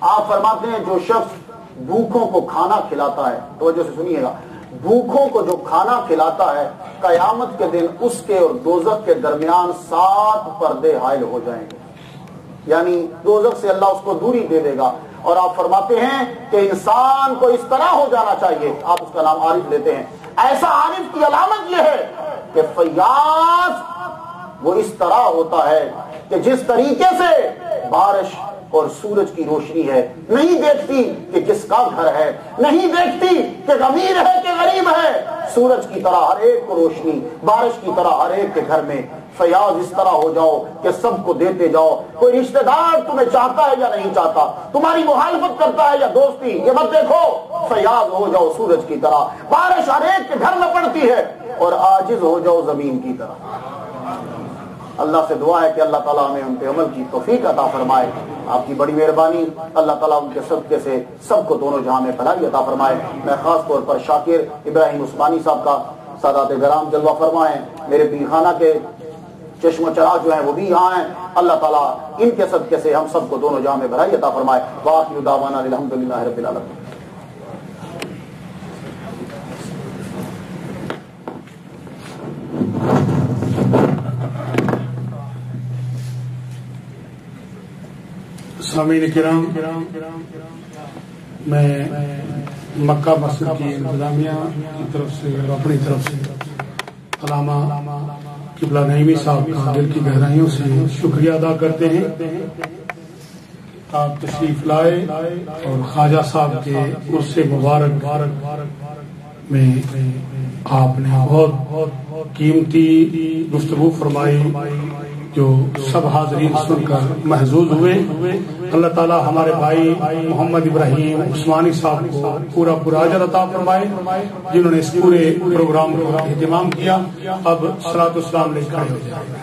آپ فرماتے ہیں جو شخص بھوکوں کو کھانا کھلاتا ہے, توجہ سے سنیے گا, بھوکوں کو جو کھانا کھلاتا ہے قیامت کے دن اس کے اور دوزخ کے درمیان 7 پردے حائل ہو جائیں گے. یعنی دوزخ سے اللہ اس کو دوری دے دے گا. اور آپ فرماتے ہیں کہ انسان کو اس طرح ہو جانا چاہیے. آپ اس کا نام عارف لیتے ہیں. ایسا عارف کی علامت یہ ہے کہ فیاض وہ اس طرح ہوتا ہے کہ جس طریقے سے بارش اور سورج کی روشنی ہے, نہیں دیکھتی کہ کس کا گھر ہے, نہیں دیکھتی کہ امیر ہے کہ غریب ہے. سورج کی طرح ہر ایک کو روشنی, بارش کی طرح ہر ایک کے گھر میں فیاض اس طرح ہو جاؤ کہ سب کو دیتے جاؤ. کوئی رشتہ دار تمہیں چاہتا ہے یا نہیں چاہتا, تمہاری مخالفت کرتا ہے یا دوستی, یہ مت دیکھو. فیاض ہو جاؤ سورج کی طرح, بارش ہر ایک کے گھر میں پڑتی ہے, اور عاجز ہو جاؤ زمین کی طرح. اللہ سے دعا ہے کہ اللہ تعالیٰ ہمیں ان پہ عمل کی توفیق عطا فرمائے. آپ کی بڑی مہربانی, اللہ تعالیٰ ان کے صدقے سے سب کو دونوں جہاں میں بھلائی عطا فرمائے. میں خاص طور پر شاکر ابراہیم عثمانی صاحب کا سادات گرام جلوہ فرمائیں. میرے پیر خانہ کے چشم و چراغ جو ہیں وہ بھی یہاں ہیں. اللہ تعالیٰ ان کے صدقے سے ہم سب کو دونوں جہاں میں بھلائی عطا فرمائے. وآخر دعوانا الحمدللہ رب العالمین. سامعین کرام, میں مکہ مسجد کی انتظامیہ کی طرف سے اور اپنی طرف سے علامہ قبلہ نعیمی صاحب کا دل کی گہرائیوں سے شکریہ ادا کرتے ہیں. آپ تشریف لائے اور خواجہ صاحب کے عرس مبارک میں آپ نے بہت قیمتی گفتگو فرمائی جو سب حاضرین سن کر محظوظ ہوئے. اللہ تعالیٰ ہمارے بھائی محمد ابراہیم عثمانی صاحب کو پورا اجر عطا فرمائے جنہوں نے اس پورے پروگرام کو اہتمام کیا. اب صلاۃ والسلام لے کر